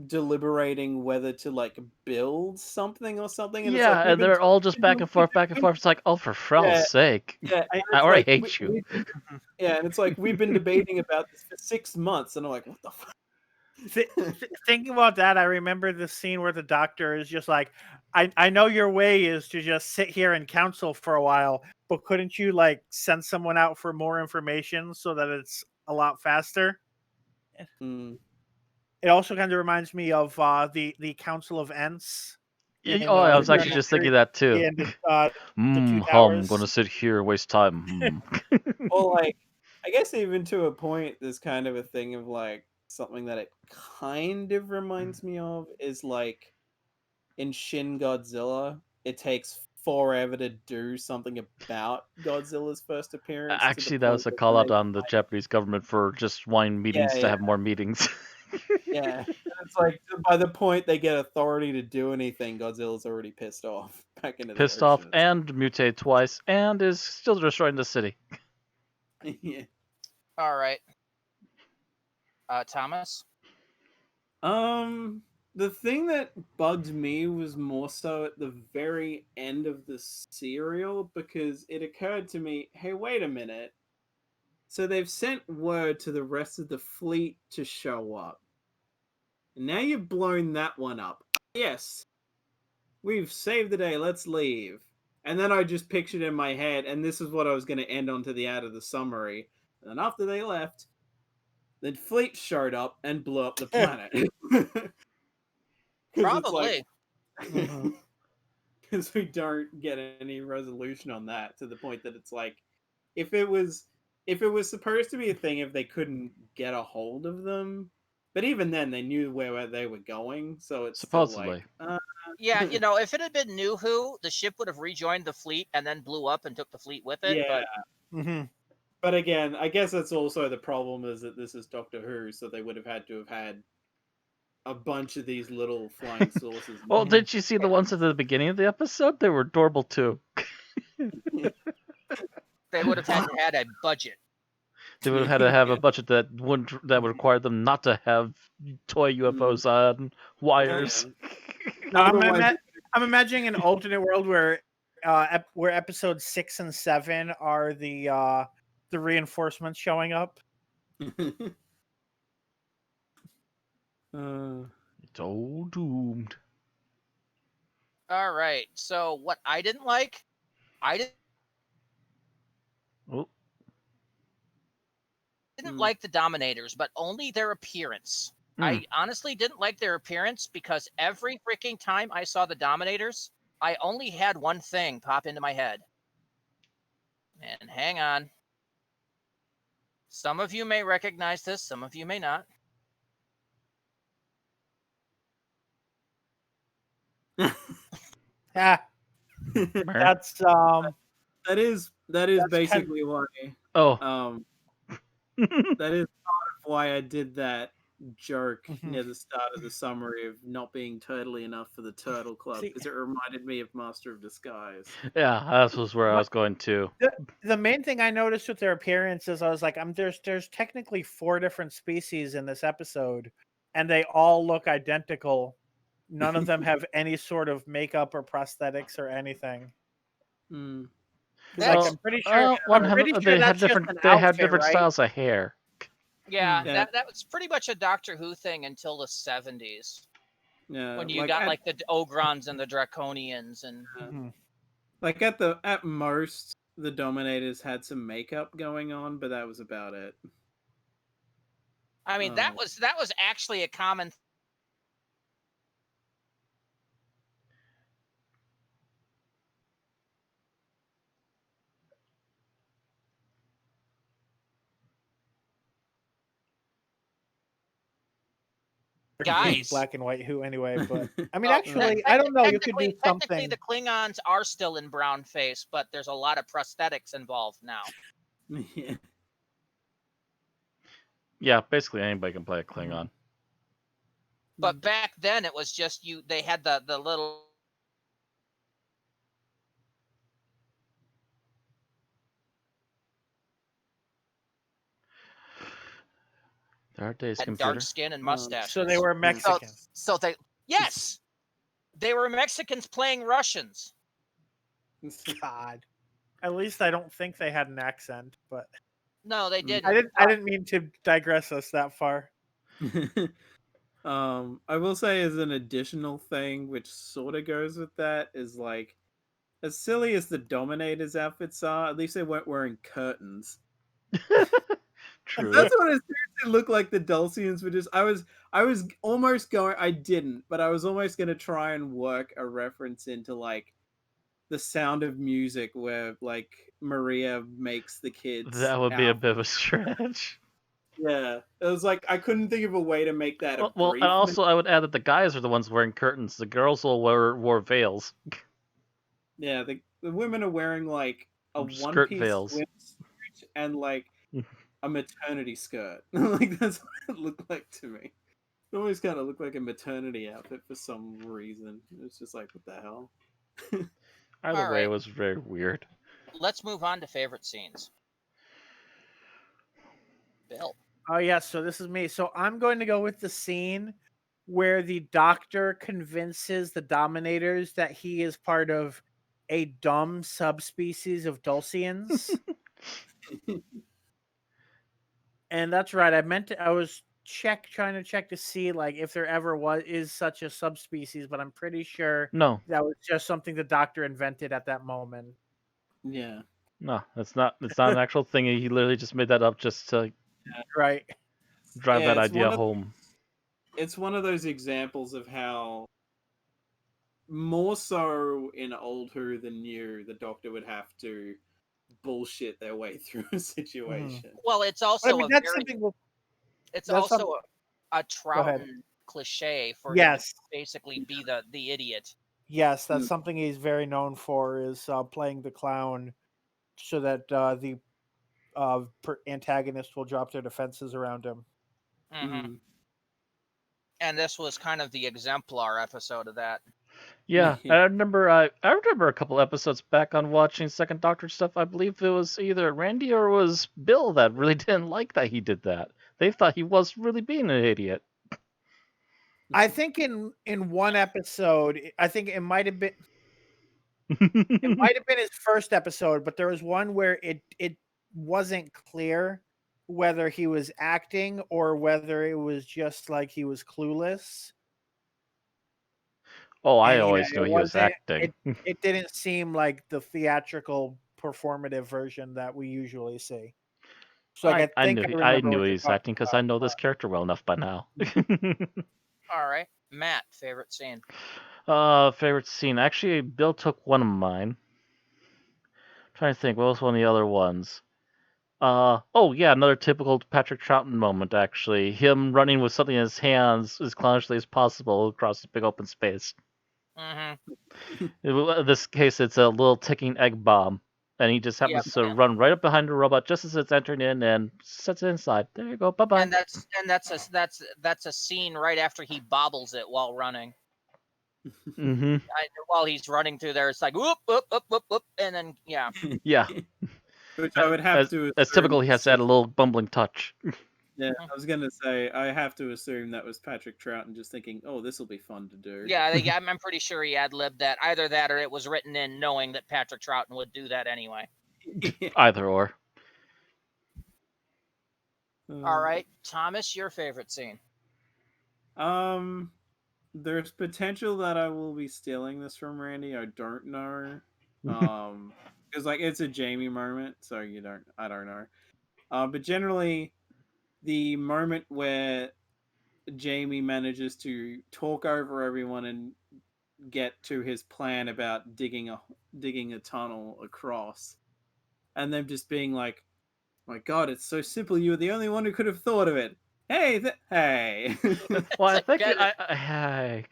deliberating whether to like build something or something, and it's like Yeah, and they're all just back and forth, back and forth. It's like, oh, for Yeah, Frell's sake. yeah, and I it's already like hate you. yeah, and it's like we've been debating about this for 6 months, and I'm like, what the fuck? Thinking about that, I remember the scene where the doctor is just like, I know your way is to just sit here and counsel for a while, but couldn't you like send someone out for more information so that it's a lot faster? Hmm. It also kind of reminds me of the Council of Ents. Oh, I was actually Eternal just Series thinking that too. and the Two I'm Towers. gonna sit here, waste time. Well, like, I guess even to a point, there's kind of a thing of like something that it kind of reminds me of is like in Shin Godzilla, it takes forever to do something about Godzilla's first appearance to the Actually, that point was a call where out on the Japanese government for just wanting meetings to yeah, have more meetings. yeah. And it's like by the point they get authority to do anything, Godzilla's already pissed off back into the Pissed off ocean. and mutated twice and is still destroying the city. Yeah. All right. Thomas? The thing that bugged me was more so at the very end of the serial because it occurred to me, hey, wait a minute. So they've sent word to the rest of the fleet to show up. And now you've blown that one up. Yes, we've saved the day, let's leave. And then I just pictured in my head, and this is what I was going to end on to the out of the summary. And then after they left, the fleet showed up and blew up the planet. Because it's like, Mhm. because we don't get any resolution on that to the point that it's like, if it was supposed to be a thing if they couldn't get a hold of them, but even then they knew where they were going, so it's still like, Supposedly. Yeah, if it had been New Who, the ship would have rejoined the fleet and then blew up and took the fleet with it. yeah. But But again, I guess that's also the problem is that this is Doctor Who, so they would have had to have had a bunch of these little flying saucers. Well, did you see the ones at the beginning of the episode? They were adorable too. they would have had to had a budget. They would have had to have a budget that would require them not to have toy UFOs on wires. No, Otherwise, I'm imagining an alternate world where episodes 6 and 7 are the reinforcements showing up. It's all doomed. All right. So what I didn't like, I Oh, didn't like the Dominators, but only their appearance. I honestly didn't like their appearance because every freaking time I saw the Dominators, I only had one thing pop into my head. And hang on. Some of you may recognize this, some of you may not. Yeah, that's that is basically why. Oh. That is part of why I did that joke near the start of the summary of not being turtly enough for the Turtle Club because it reminded me of Master of Disguise. Yeah, that was where I was going to. the main thing I noticed with their appearance is I was like, there's technically 4 different species in this episode, and they all look identical. None of them have any sort of makeup or prosthetics or anything. That's, I'm pretty sure. They have that's just different. an They have outfit, different right? styles of hair. yeah, Yeah. that was pretty much a Doctor Who thing until the 70s. Yeah, When you got like the Ogrons and the Draconians and like at most the Dominators had some makeup going on, but that was about it. I mean that was actually a common Guys. black and white who anyway. But I mean, Well, actually, I don't know. You could do technically, something. the Klingons are still in brown face, but there's a lot of prosthetics involved now. Yeah. Yeah, basically anybody can play a Klingon. But back then, it was just you. They had the little There are days, had computer. dark skin and mustaches. So they were Mexican. So they yes, they were Mexicans playing Russians. God. At least I don't think they had an accent, but No, they didn't. I didn't mean to digress us that far. I will say as an additional thing, which sort of goes with that, is like, as silly as the Dominators outfits are, at least they weren't wearing curtains. True. That's what it seriously looked like. The Dulcians were just. I was almost going. I didn't, but I was almost going to try and work a reference into like the Sound of Music, where like Maria makes the kids. That would be a outfit. bit of a stretch. Yeah, it was like I couldn't think of a way to make that a Well, brief. and also I would add that the guys are the ones wearing curtains. The girls all wore veils. Yeah, the women are wearing like a Skirt one-piece veils. swimsuit and like a maternity skirt. Like that's what it looked like to me. It always kind of looked like a maternity outfit for some reason. It was just like, what the hell? Either All way, it right. was very weird. Let's move on to favorite scenes. Bill. Oh yeah, so this is me. So I'm going to go with the scene where the doctor convinces the Dominators that he is part of a dumb subspecies of Dulcians. And that's right. I was trying to check to see like if there ever is such a subspecies, but I'm pretty sure No, that was just something the doctor invented at that moment. Yeah. no, it's not an actual thing. He literally just made that up just to Right. drive Yeah, that it's idea one of- home. It's one of those examples of how, more so in old Who than new, the Doctor would have to bullshit their way through a situation. Well, it's But, also I mean, a that's very. something. That, It's that's also something- a Go ahead. Troughton cliche for him Yes. to basically be the idiot. Yes, that's something he's very known for is playing the clown, so that the antagonist will drop their defenses around him. Mm-hmm. And this was kind of the exemplar episode of that. Yeah, I remember a couple episodes back on watching Second Doctor stuff. I believe it was either Randy or it was Bill that really didn't like that he did that. They thought he was really being an idiot. I think in one episode, I think it might have been his first episode, but there was one where it wasn't clear whether he was acting or whether it was just like he was clueless. Oh, I And, always knew he was acting. It didn't seem like the theatrical performative version that we usually see. So like, I think knew I he remember what was you're talking acting because about, I know this but- character well enough by now. All right, Matt, favorite scene. Favorite scene. Actually, Bill took one of mine. Trying to think, what was one of the other ones? Oh yeah, another typical Patrick Troughton moment. Actually, him running with something in his hands as clownish as possible across the big open space. Mm-hmm. In this case, it's a little ticking egg bomb, and he just happens to run right up behind the robot just as it's entering in and sets it inside. There you go. Bye bye. And that's a scene right after he bobbles it while running. Mm-hmm. While he's running through there, it's like whoop whoop whoop whoop whoop, and then yeah. Yeah. Which I would have to. As typical, he has to add a little bumbling touch. Yeah, I was gonna say I have to assume that was Patrick Troughton just thinking, "Oh, this will be fun to do." Yeah, I'm pretty sure he ad-libbed that. Either that, or it was written in knowing that Patrick Troughton would do that anyway. Either or. All right, Thomas, your favorite scene. There's potential that I will be stealing this from Randy. I don't know. Because like it's a Jamie moment, so I don't know. But generally, the moment where Jamie manages to talk over everyone and get to his plan about digging a tunnel across, and them just being like, "My God, it's so simple. You were the only one who could have thought of it." Hey, hey. Well, I like, think that- I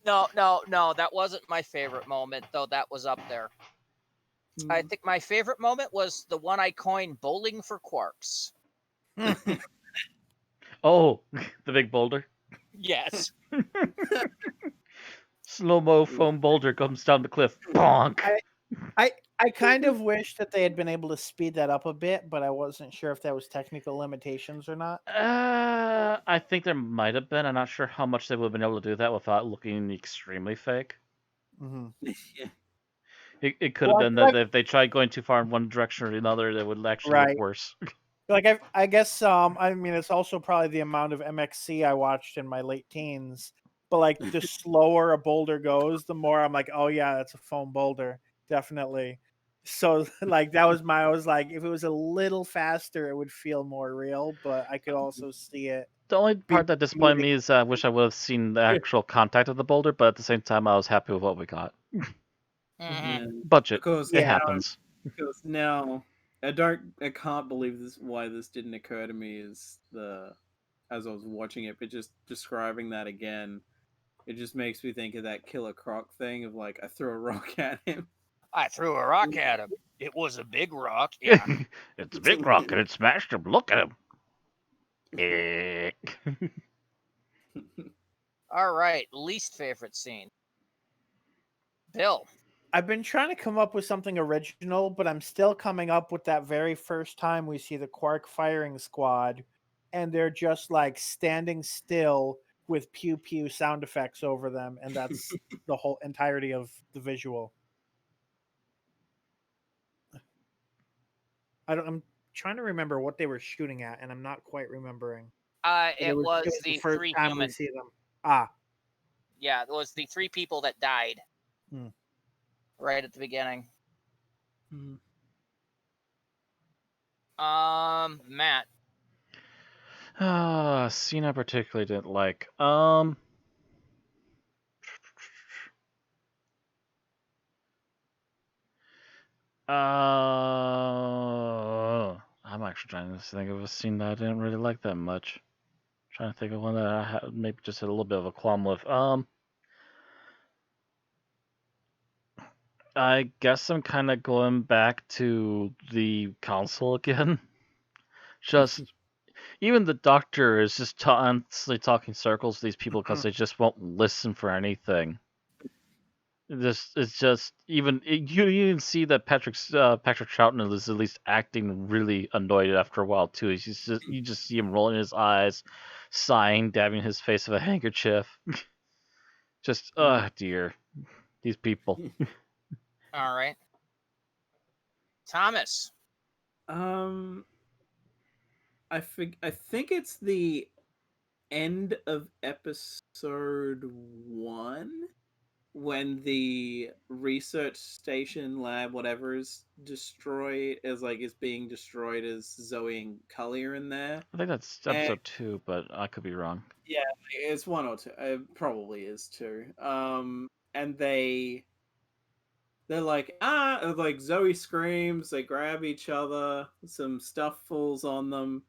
No, that wasn't my favorite moment, though that was up there. I think my favorite moment was the one I coined bowling for quarks. Oh, the big boulder. Yes. Slow-mo foam boulder comes down the cliff. Bonk. I kind of wish that they had been able to speed that up a bit, but I wasn't sure if that was technical limitations or not. I think there might have been. I'm not sure how much they would have been able to do that without looking extremely fake. Mm-hmm. Yeah. It could Well, have been that if they tried going too far in one direction or another, it would actually look Right. worse. Like I guess I mean it's also probably the amount of MXC I watched in my late teens. But like the slower a boulder goes, the more I'm like, oh yeah, that's a foam boulder, definitely. So like I was like, if it was a little faster, it would feel more real. But I could also see it. The only Be part that disappointed me is I wish I would have seen the actual contact of the boulder, but at the same time, I was happy with what we got. Mhm. Budget. Because It Yeah. happens. Because now I can't believe why this didn't occur to me as I was watching it, but just describing that again, it just makes me think of that Killer Croc thing of like I threw a rock at him. I threw a rock at him. It was a big rock. Yeah. It's a big rock and it smashed him. Look at him. Eh. All right. Least favorite scene. Bill. I've been trying to come up with something original, but I'm still coming up with that very first time we see the Quark firing squad, and they're just like standing still with pew pew sound effects over them, and that's the whole entirety of the visual. I'm trying to remember what they were shooting at, and I'm not quite remembering. But It was it was the the first three time we human. see them. Ah, Yeah, it was the three people that died Hmm. right at the beginning. Mhm. Matt. Scene I particularly didn't like. I'm actually trying to think of a scene that I didn't really like that much. Trying to think of one that I maybe just had a little bit of a qualm with. I guess I'm kind of going back to the council again. Just even the doctor is just constantly talking circles to these people because they just won't listen for anything. It's just even you even see that Patrick Troughton is at least acting really annoyed after a while too. You just see him rolling his eyes, sighing, dabbing his face with a handkerchief. Just dear, these people. All right. Thomas. Um, I think it's the end of episode 1 when the research station lab whatever is destroyed is being destroyed as Zoe and Cully are in there. I think that's And episode 2, but I could be wrong. yeah, it's 1 or 2. It probably is 2. And they're like Zoe screams, they grab each other, some stuff falls on them,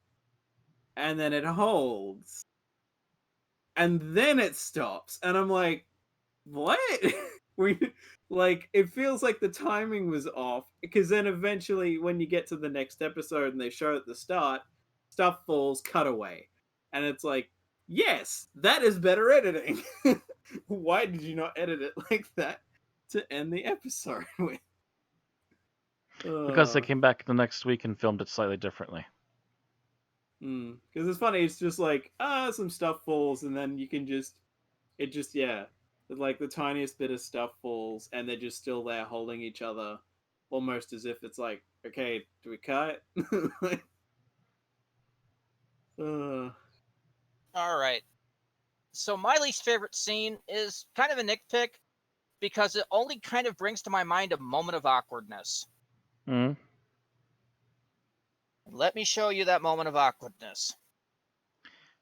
and then it holds. And then it stops. And I'm like, what? we like it feels like the timing was off because then eventually when you get to the next episode and they show at the start, stuff falls, cut away. And it's like, yes, that is better editing. Why did you not edit it like that to end the episode with? Because they came back the next week and filmed it slightly differently. Because it's funny, it's just like, some stuff falls, and then you can just, it just, yeah, like the tiniest bit of stuff falls, and they're just still there holding each other, almost as if it's like, okay, do we cut? Like, All right. So my least favorite scene is kind of a nitpick because it only kind of brings to my mind a moment of awkwardness. Hmm. Let me show you that moment of awkwardness.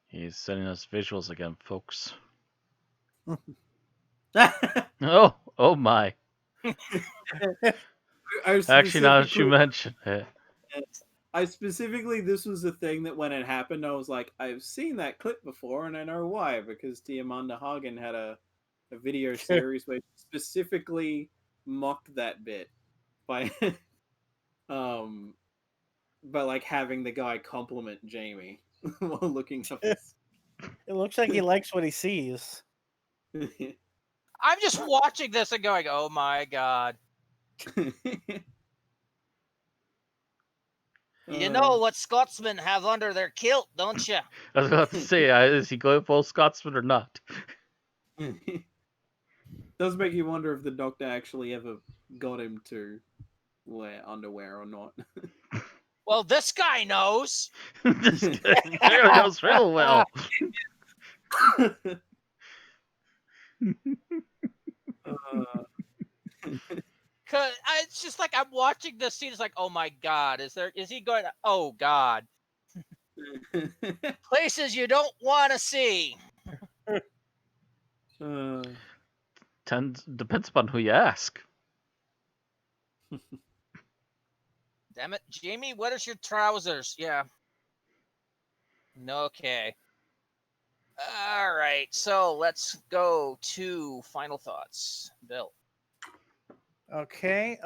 He's sending us visuals again, folks. I Oh my. was Actually, now that you specifically- mention it. I specifically, this was the thing that when it happened, I was like, I've seen that clip before, and I know why, because Diamanda Hagen had a video series where she specifically mocked that bit by um by like having the guy compliment Jamie while looking up his. It looks like he likes what he sees. I'm just watching this and going, "Oh my god!" You know what Scotsmen have under their kilt, don't you? I was about to say, is he going full Scotsman or not? Does make you wonder if the Doctor actually ever got him to wear underwear or not. Well, this guy knows. This guy clearly knows real well. Cause it's just like I'm watching this scene. It's like, oh my god, is he going? Oh god, places you don't want to see. Depends upon who you ask. Damn it, Jamie, what is your trousers? Yeah. Okay. All right, so let's go to final thoughts. Bill. Okay.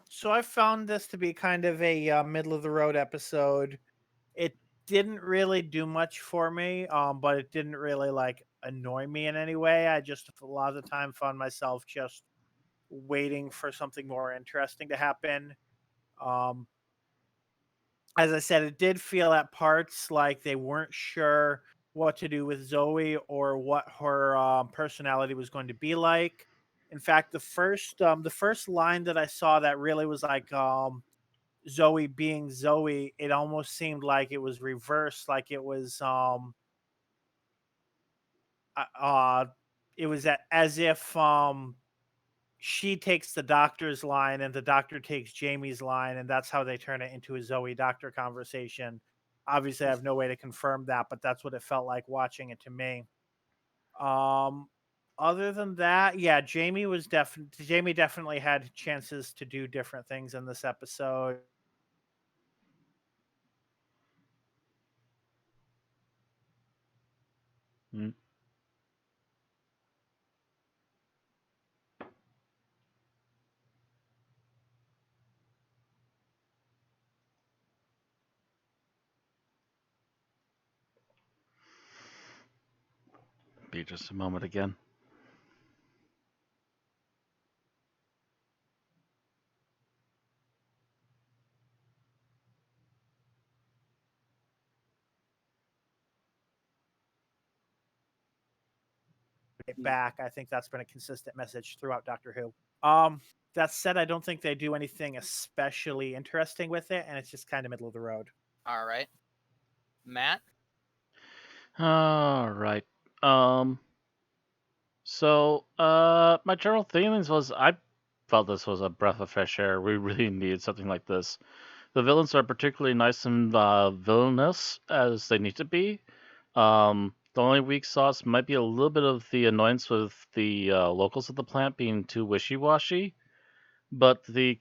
So I found this to be kind of a middle of the road episode. It didn't really do much for me, but it didn't really like annoy me in any way. I just a lot of the time found myself just waiting for something more interesting to happen. Um, as I said, it did feel at parts like they weren't sure what to do with Zoe or what her personality was going to be like. In fact, the first line that I saw that really was like Zoe being Zoe, it almost seemed like it was reversed, like uh, uh it was as if she takes the doctor's line and the doctor takes Jamie's line, and that's how they turn it into a Zoe doctor conversation. Obviously, I have no way to confirm that, but that's what it felt like watching it to me. Um, Other than that, yeah, Jamie definitely had chances to do different things in this episode. Hmm. Be just a moment again. Back. I think that's been a consistent message throughout Doctor Who. That said, I don't think they do anything especially interesting with it, and it's just kind of middle of the road. All right, Matt. All right. So, my general feelings was I felt this was a breath of fresh air. We really needed something like this. The villains are particularly nice and villainous as they need to be. The only weak sauce might be a little bit of the annoyance with the locals of the plant being too wishy-washy, but the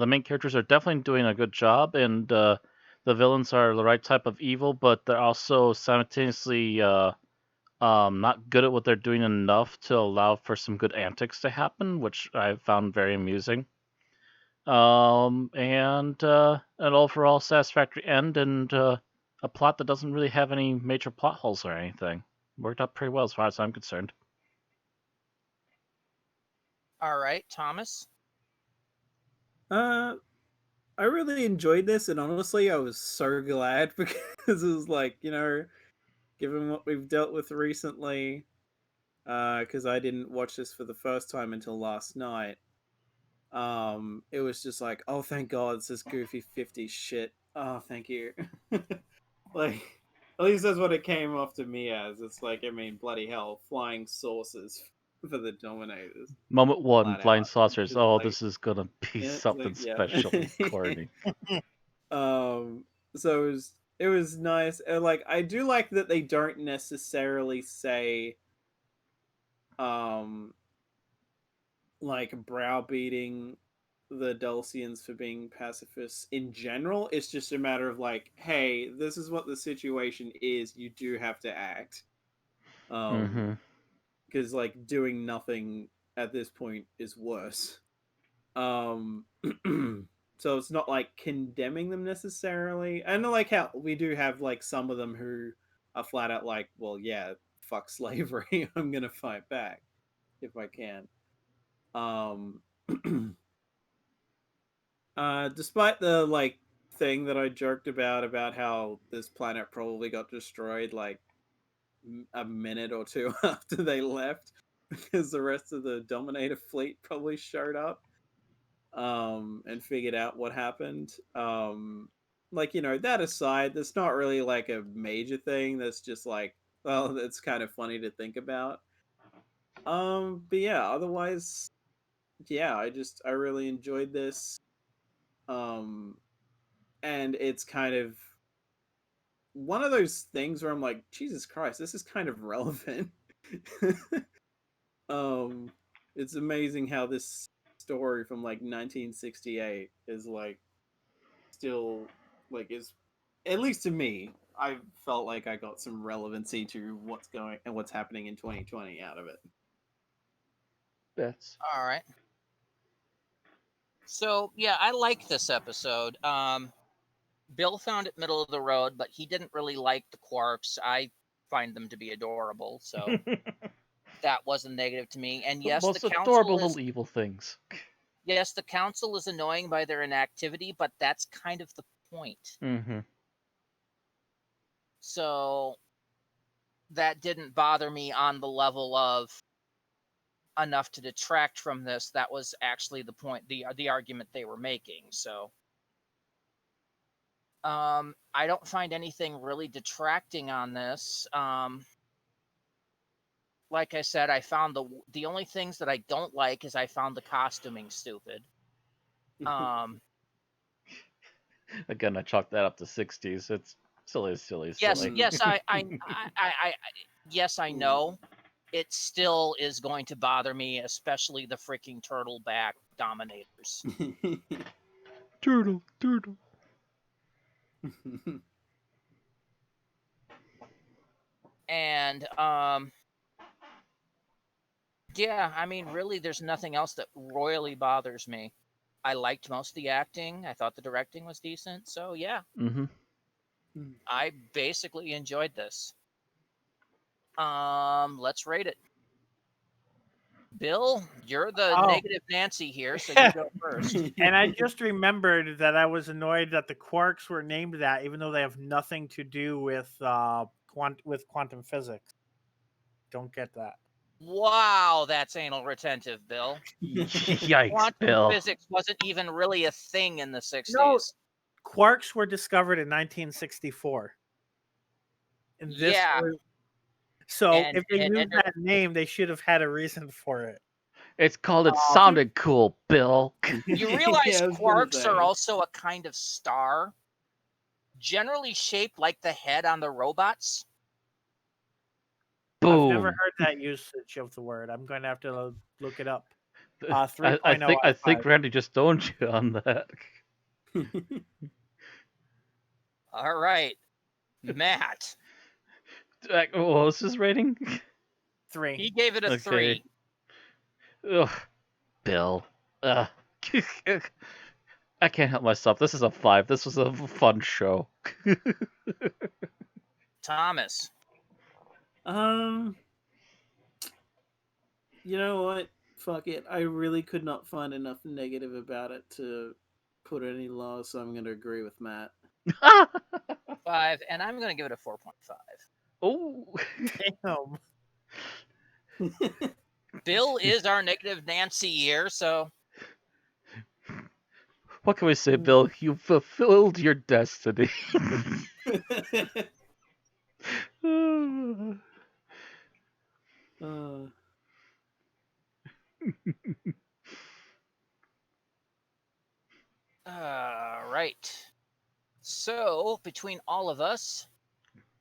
main characters are definitely doing a good job, and the villains are the right type of evil, but they're also simultaneously not good at what they're doing enough to allow for some good antics to happen, which I found very amusing. And an overall satisfactory end, and a plot that doesn't really have any major plot holes or anything. Worked out pretty well as far as I'm concerned. All right, Thomas. I really enjoyed this, and honestly, I was so glad because it was like, given what we've dealt with recently, because I didn't watch this for the first time until last night. It was just like, oh, thank God, it's this goofy 50s shit. Oh, thank you. Like, at least that's what it came off to me as. It's like, I mean, bloody hell, flying saucers for the Dominators, Moment one, flat flying out. saucers. Just Oh, like, this is gonna be yeah, something like, yeah. special and corny. So it was nice. And like, I do like that they don't necessarily say, um, like browbeating the Dulcians for being pacifists in general. It's just a matter of like, hey, this is what the situation is. You do have to act. Mm-hmm. Because like doing nothing at this point is worse. Um, so it's not like condemning them necessarily. I know like how we do have like some of them who are flat out like, well, yeah, fuck slavery. I'm gonna fight back if I can. Um, despite the like thing that I joked about how this planet probably got destroyed like a minute or two after they left because the rest of the Dominator fleet probably showed up and figured out what happened. Like, you know, that aside, that's not really like a major thing. That's just like, well, that's kind of funny to think about. But yeah, otherwise, yeah, I really enjoyed this. Um, and it's kind of one of those things where I'm like, Jesus Christ, this is kind of relevant. um, it's amazing how this story from like 1968 is like still like is, at least to me, I felt like I got some relevancy to what's going and what's happening in 2020 out of it. That's All right. So yeah, I like this episode. Bill found it middle of the road, but he didn't really like the quarks. I find them to be adorable, so that wasn't negative to me. And the yes, most adorable little evil things. the council is annoying by their inactivity, but that's kind of the point. Mm-hmm. So that didn't bother me on the level of enough to detract from this. That was actually the point, the argument they were making. So I don't find anything really detracting on this. Like I said, I found the only things that I don't like is I found the costuming stupid. Again, I chalk that up to 60s. It's silly, silly, Yes, silly. yes, yes, I know. It still is going to bother me, especially the freaking turtleback Dominators. Turtle, turtle. And yeah, I mean, really, there's nothing else that royally bothers me. I liked most of the acting. I thought the directing was decent. So yeah, Mm-hmm. I basically enjoyed this. Let's rate it. Bill, you're the Oh. negative Nancy here, so you go first. And I just remembered that I was annoyed that the quarks were named that, even though they have nothing to do with quantum physics. Don't get that. Wow, that's anal retentive, Bill. Yikes, Quantum Bill. physics wasn't even really a thing in the 60s. No, quarks were discovered in 1964. And this Yeah. was, so And- if they and- used that name, they should have had a reason for it. It's called It Sounded Cool, Bill. You realize Yeah, I was gonna quarks say. are also a kind of star, generally shaped like the head on the robots. Boom. I've never heard that usage of the word. I'm going to have to look it up. 3.0 I think Randy just stoned you on that. All right, Matt. What was his rating? 3. He gave it a 3. Ugh, Bill. I can't help myself. This is a 5. This was a fun show. Thomas. You know what? Fuck it. I really could not find enough negative about it to put any low, so I'm going to agree with Matt. 5, and I'm going to give it a 4.5. Oh. Damn. Bill is our negative Nancy here, so What can we say, Bill? You fulfilled your destiny. right. So, between all of us,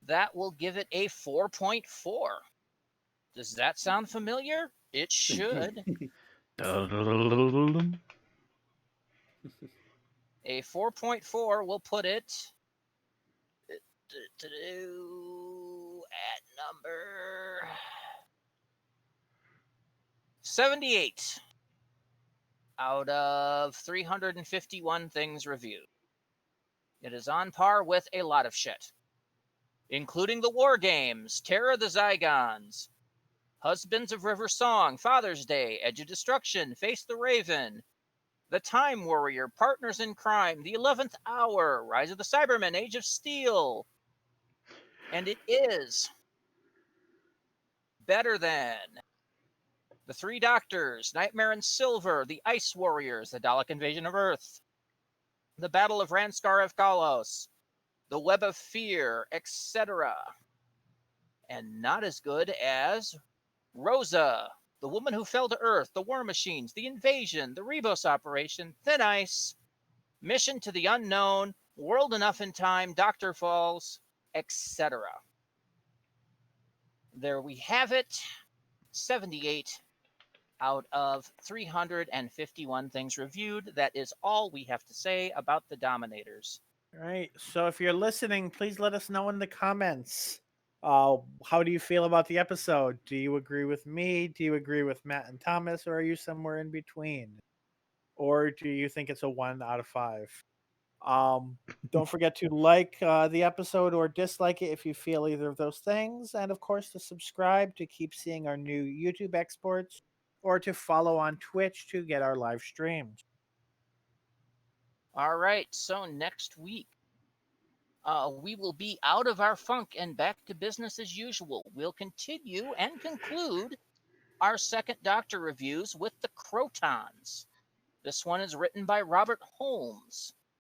that will give it a 4.4. Does that sound familiar? It should. A 4.4 will put it at number 78 out of 351 things reviewed. It is on par with a lot of shit, including the War Games, Terror of the Zygons, Husbands of River Song, Father's Day, Edge of Destruction, Face the Raven, The Time Warrior, Partners in Crime, The 11th Hour, Rise of the Cybermen, Age of Steel. And it is better than The Three Doctors, Nightmare in Silver, The Ice Warriors, The Dalek Invasion of Earth, The Battle of Ranskar of Kalos, The Web of Fear, etc. And not as good as Rosa, The Woman Who Fell to Earth, The War Machines, The Invasion, The Rebos Operation, Thin Ice, Mission to the Unknown, World Enough in Time, Doctor Falls, etc. There we have it. 78 out of 351 things reviewed. That is all we have to say about the Dominators. All right. So if you're listening, please let us know in the comments. How do you feel about the episode? Do you agree with me? Do you agree with Matt and Thomas? Or are you somewhere in between? Or do you think it's a 1 out of 5? Don't forget to like the episode or dislike it if you feel either of those things. And of course, to subscribe to keep seeing our new YouTube exports or to follow on Twitch to get our live streams. All right, so next week, we will be out of our funk and back to business as usual. We'll continue and conclude our second Doctor reviews with the Crotons. This one is written by Robert Holmes.